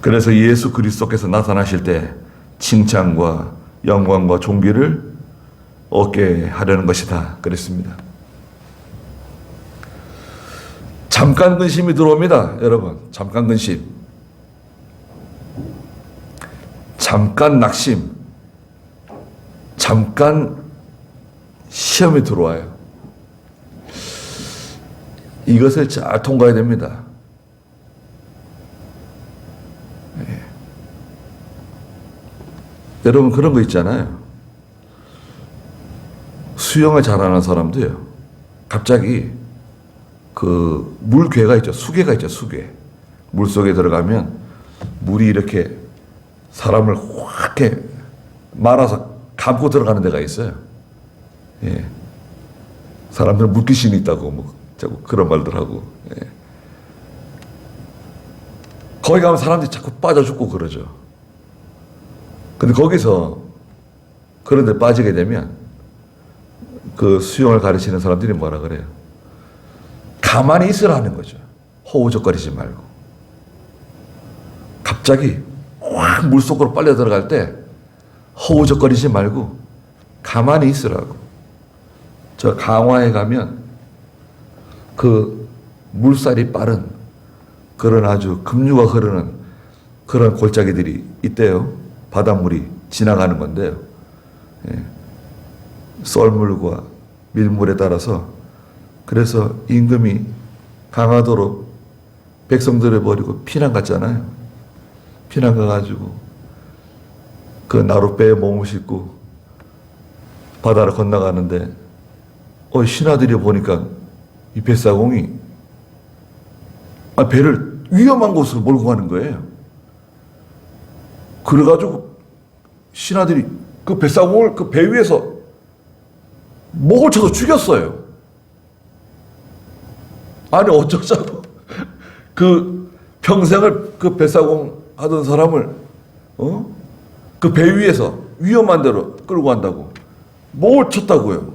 그래서 예수 그리스도께서 나타나실 때 칭찬과 영광과 존귀를 얻게 하려는 것이다. 그랬습니다. 잠깐 근심이 들어옵니다. 여러분, 잠깐 근심, 잠깐 낙심, 잠깐 시험이 들어와요. 이것을 잘 통과해야 됩니다. 여러분, 그런 거 있잖아요. 수영을 잘하는 사람도요, 갑자기 그 물괴가 있죠. 수괴가 있죠. 수괴. 물속에 들어가면 물이 이렇게 사람을 확 이렇게 말아서 감고 들어가는 데가 있어요. 사람들은 물귀신이 있다고 뭐 자꾸 그런 말들 하고. 거기 가면 사람들이 자꾸 빠져 죽고 그러죠. 근데 거기서 그런 데 빠지게 되면 그 수영을 가르치는 사람들이 뭐라 그래요? 가만히 있으라는 거죠. 허우적거리지 말고. 갑자기 확 물속으로 빨려 들어갈 때 허우적거리지 말고 가만히 있으라고. 저 강화에 가면 그 물살이 빠른 그런 아주 급류가 흐르는 그런 골짜기들이 있대요. 바닷물이 지나가는 건데요. 썰물과 밀물에 따라서 그래서 임금이 강화도로 백성들을 버리고 피난 갔잖아요. 피난 가가지고 그 나룻배에 몸을 싣고 바다를 건너가는데 신하들이 보니까 이 뱃사공이 배를 위험한 곳으로 몰고 가는 거예요. 그래가지고 신하들이 그 뱃사공을 그 배 위에서 목을 쳐서 죽였어요. 아니 어쩌자고 그 평생을 그 뱃사공 하던 사람을 그 배 위에서 위험한 데로 끌고 간다고 목을 쳤다고요.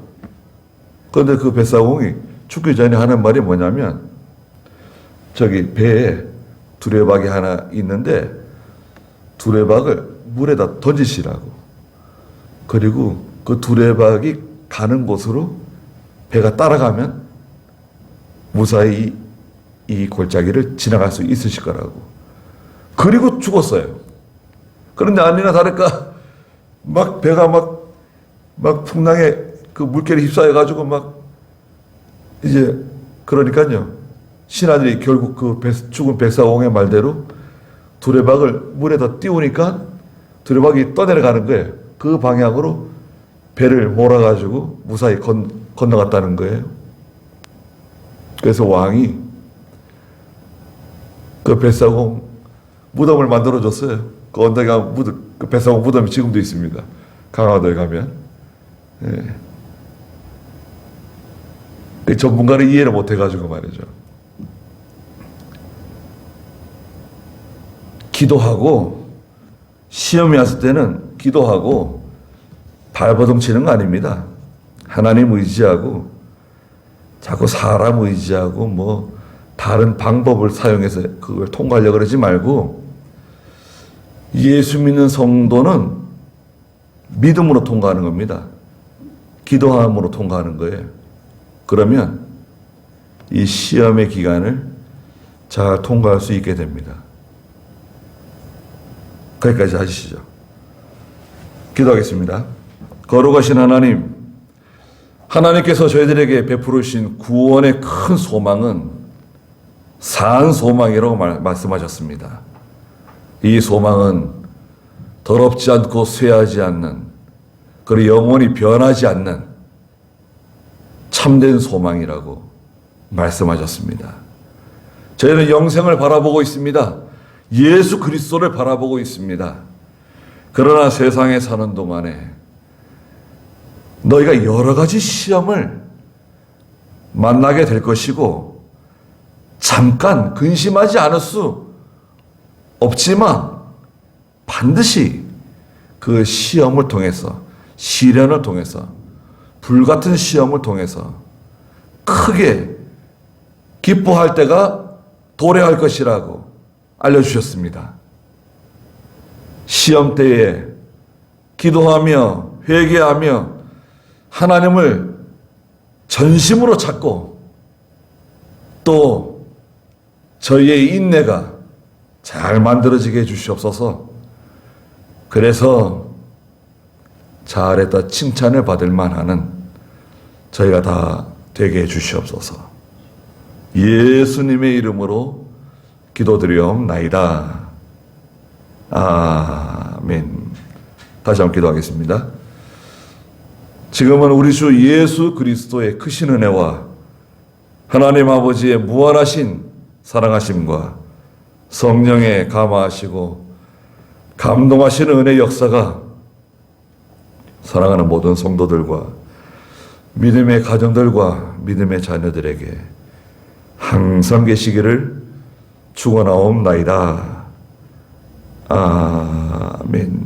그런데 그 뱃사공이 죽기 전에 하는 말이 뭐냐면 저기 배에 두레박이 하나 있는데 두레박을 물에다 던지시라고. 그리고 그 두레박이 가는 곳으로 배가 따라가면 무사히 이 골짜기를 지나갈 수 있으실 거라고. 그리고 죽었어요. 그런데 아니나 다를까 막 배가 막 풍랑에 그 물결에 휩싸여가지고 막 이제 그러니까요. 신하들이 결국 그 죽은 백사공의 말대로 두레박을 물에다 띄우니까 두레박이 떠내려가는 거예요. 그 방향으로 배를 몰아가지고 무사히 건너갔다는 거예요. 그래서 왕이 그 뱃사공 무덤을 만들어줬어요. 그 언덕에 가면 그 뱃사공 무덤이 지금도 있습니다. 강화도에 가면. 그 전문가는 이해를 못해가지고 말이죠. 기도하고 시험이 왔을 때는 기도하고 발버둥 치는 거 아닙니다. 하나님 의지하고 자꾸 사람 의지하고 뭐 다른 방법을 사용해서 그걸 통과하려고 그러지 말고 예수 믿는 성도는 믿음으로 통과하는 겁니다. 기도함으로 통과하는 거예요. 그러면 이 시험의 기간을 잘 통과할 수 있게 됩니다. 거기까지 하시죠. 기도하겠습니다. 거룩하신 하나님, 하나님께서 저희들에게 베푸르신 구원의 큰 소망은 산 소망이라고 말씀하셨습니다. 이 소망은 더럽지 않고 쇠하지 않는, 그리고 영원히 변하지 않는 참된 소망이라고 말씀하셨습니다. 저희는 영생을 바라보고 있습니다. 예수 그리스도를 바라보고 있습니다. 그러나 세상에 사는 동안에 너희가 여러 가지 시험을 만나게 될 것이고 잠깐 근심하지 않을 수 없지만 반드시 그 시험을 통해서, 시련을 통해서, 불같은 시험을 통해서 크게 기뻐할 때가 도래할 것이라고 알려주셨습니다. 시험 때에 기도하며 회개하며 하나님을 전심으로 찾고 또 저희의 인내가 잘 만들어지게 해주시옵소서. 그래서 잘했다 칭찬을 받을 만하는 저희가 다 되게 해주시옵소서. 예수님의 이름으로 기도드리옵나이다. 아멘. 다시 한번 기도하겠습니다. 지금은 우리 주 예수 그리스도의 크신 은혜와 하나님 아버지의 무한하신 사랑하심과 성령의 감화하시고 감동하시는 은혜 역사가 사랑하는 모든 성도들과 믿음의 가정들과 믿음의 자녀들에게 항상 계시기를 축원하옵나이다. 아멘.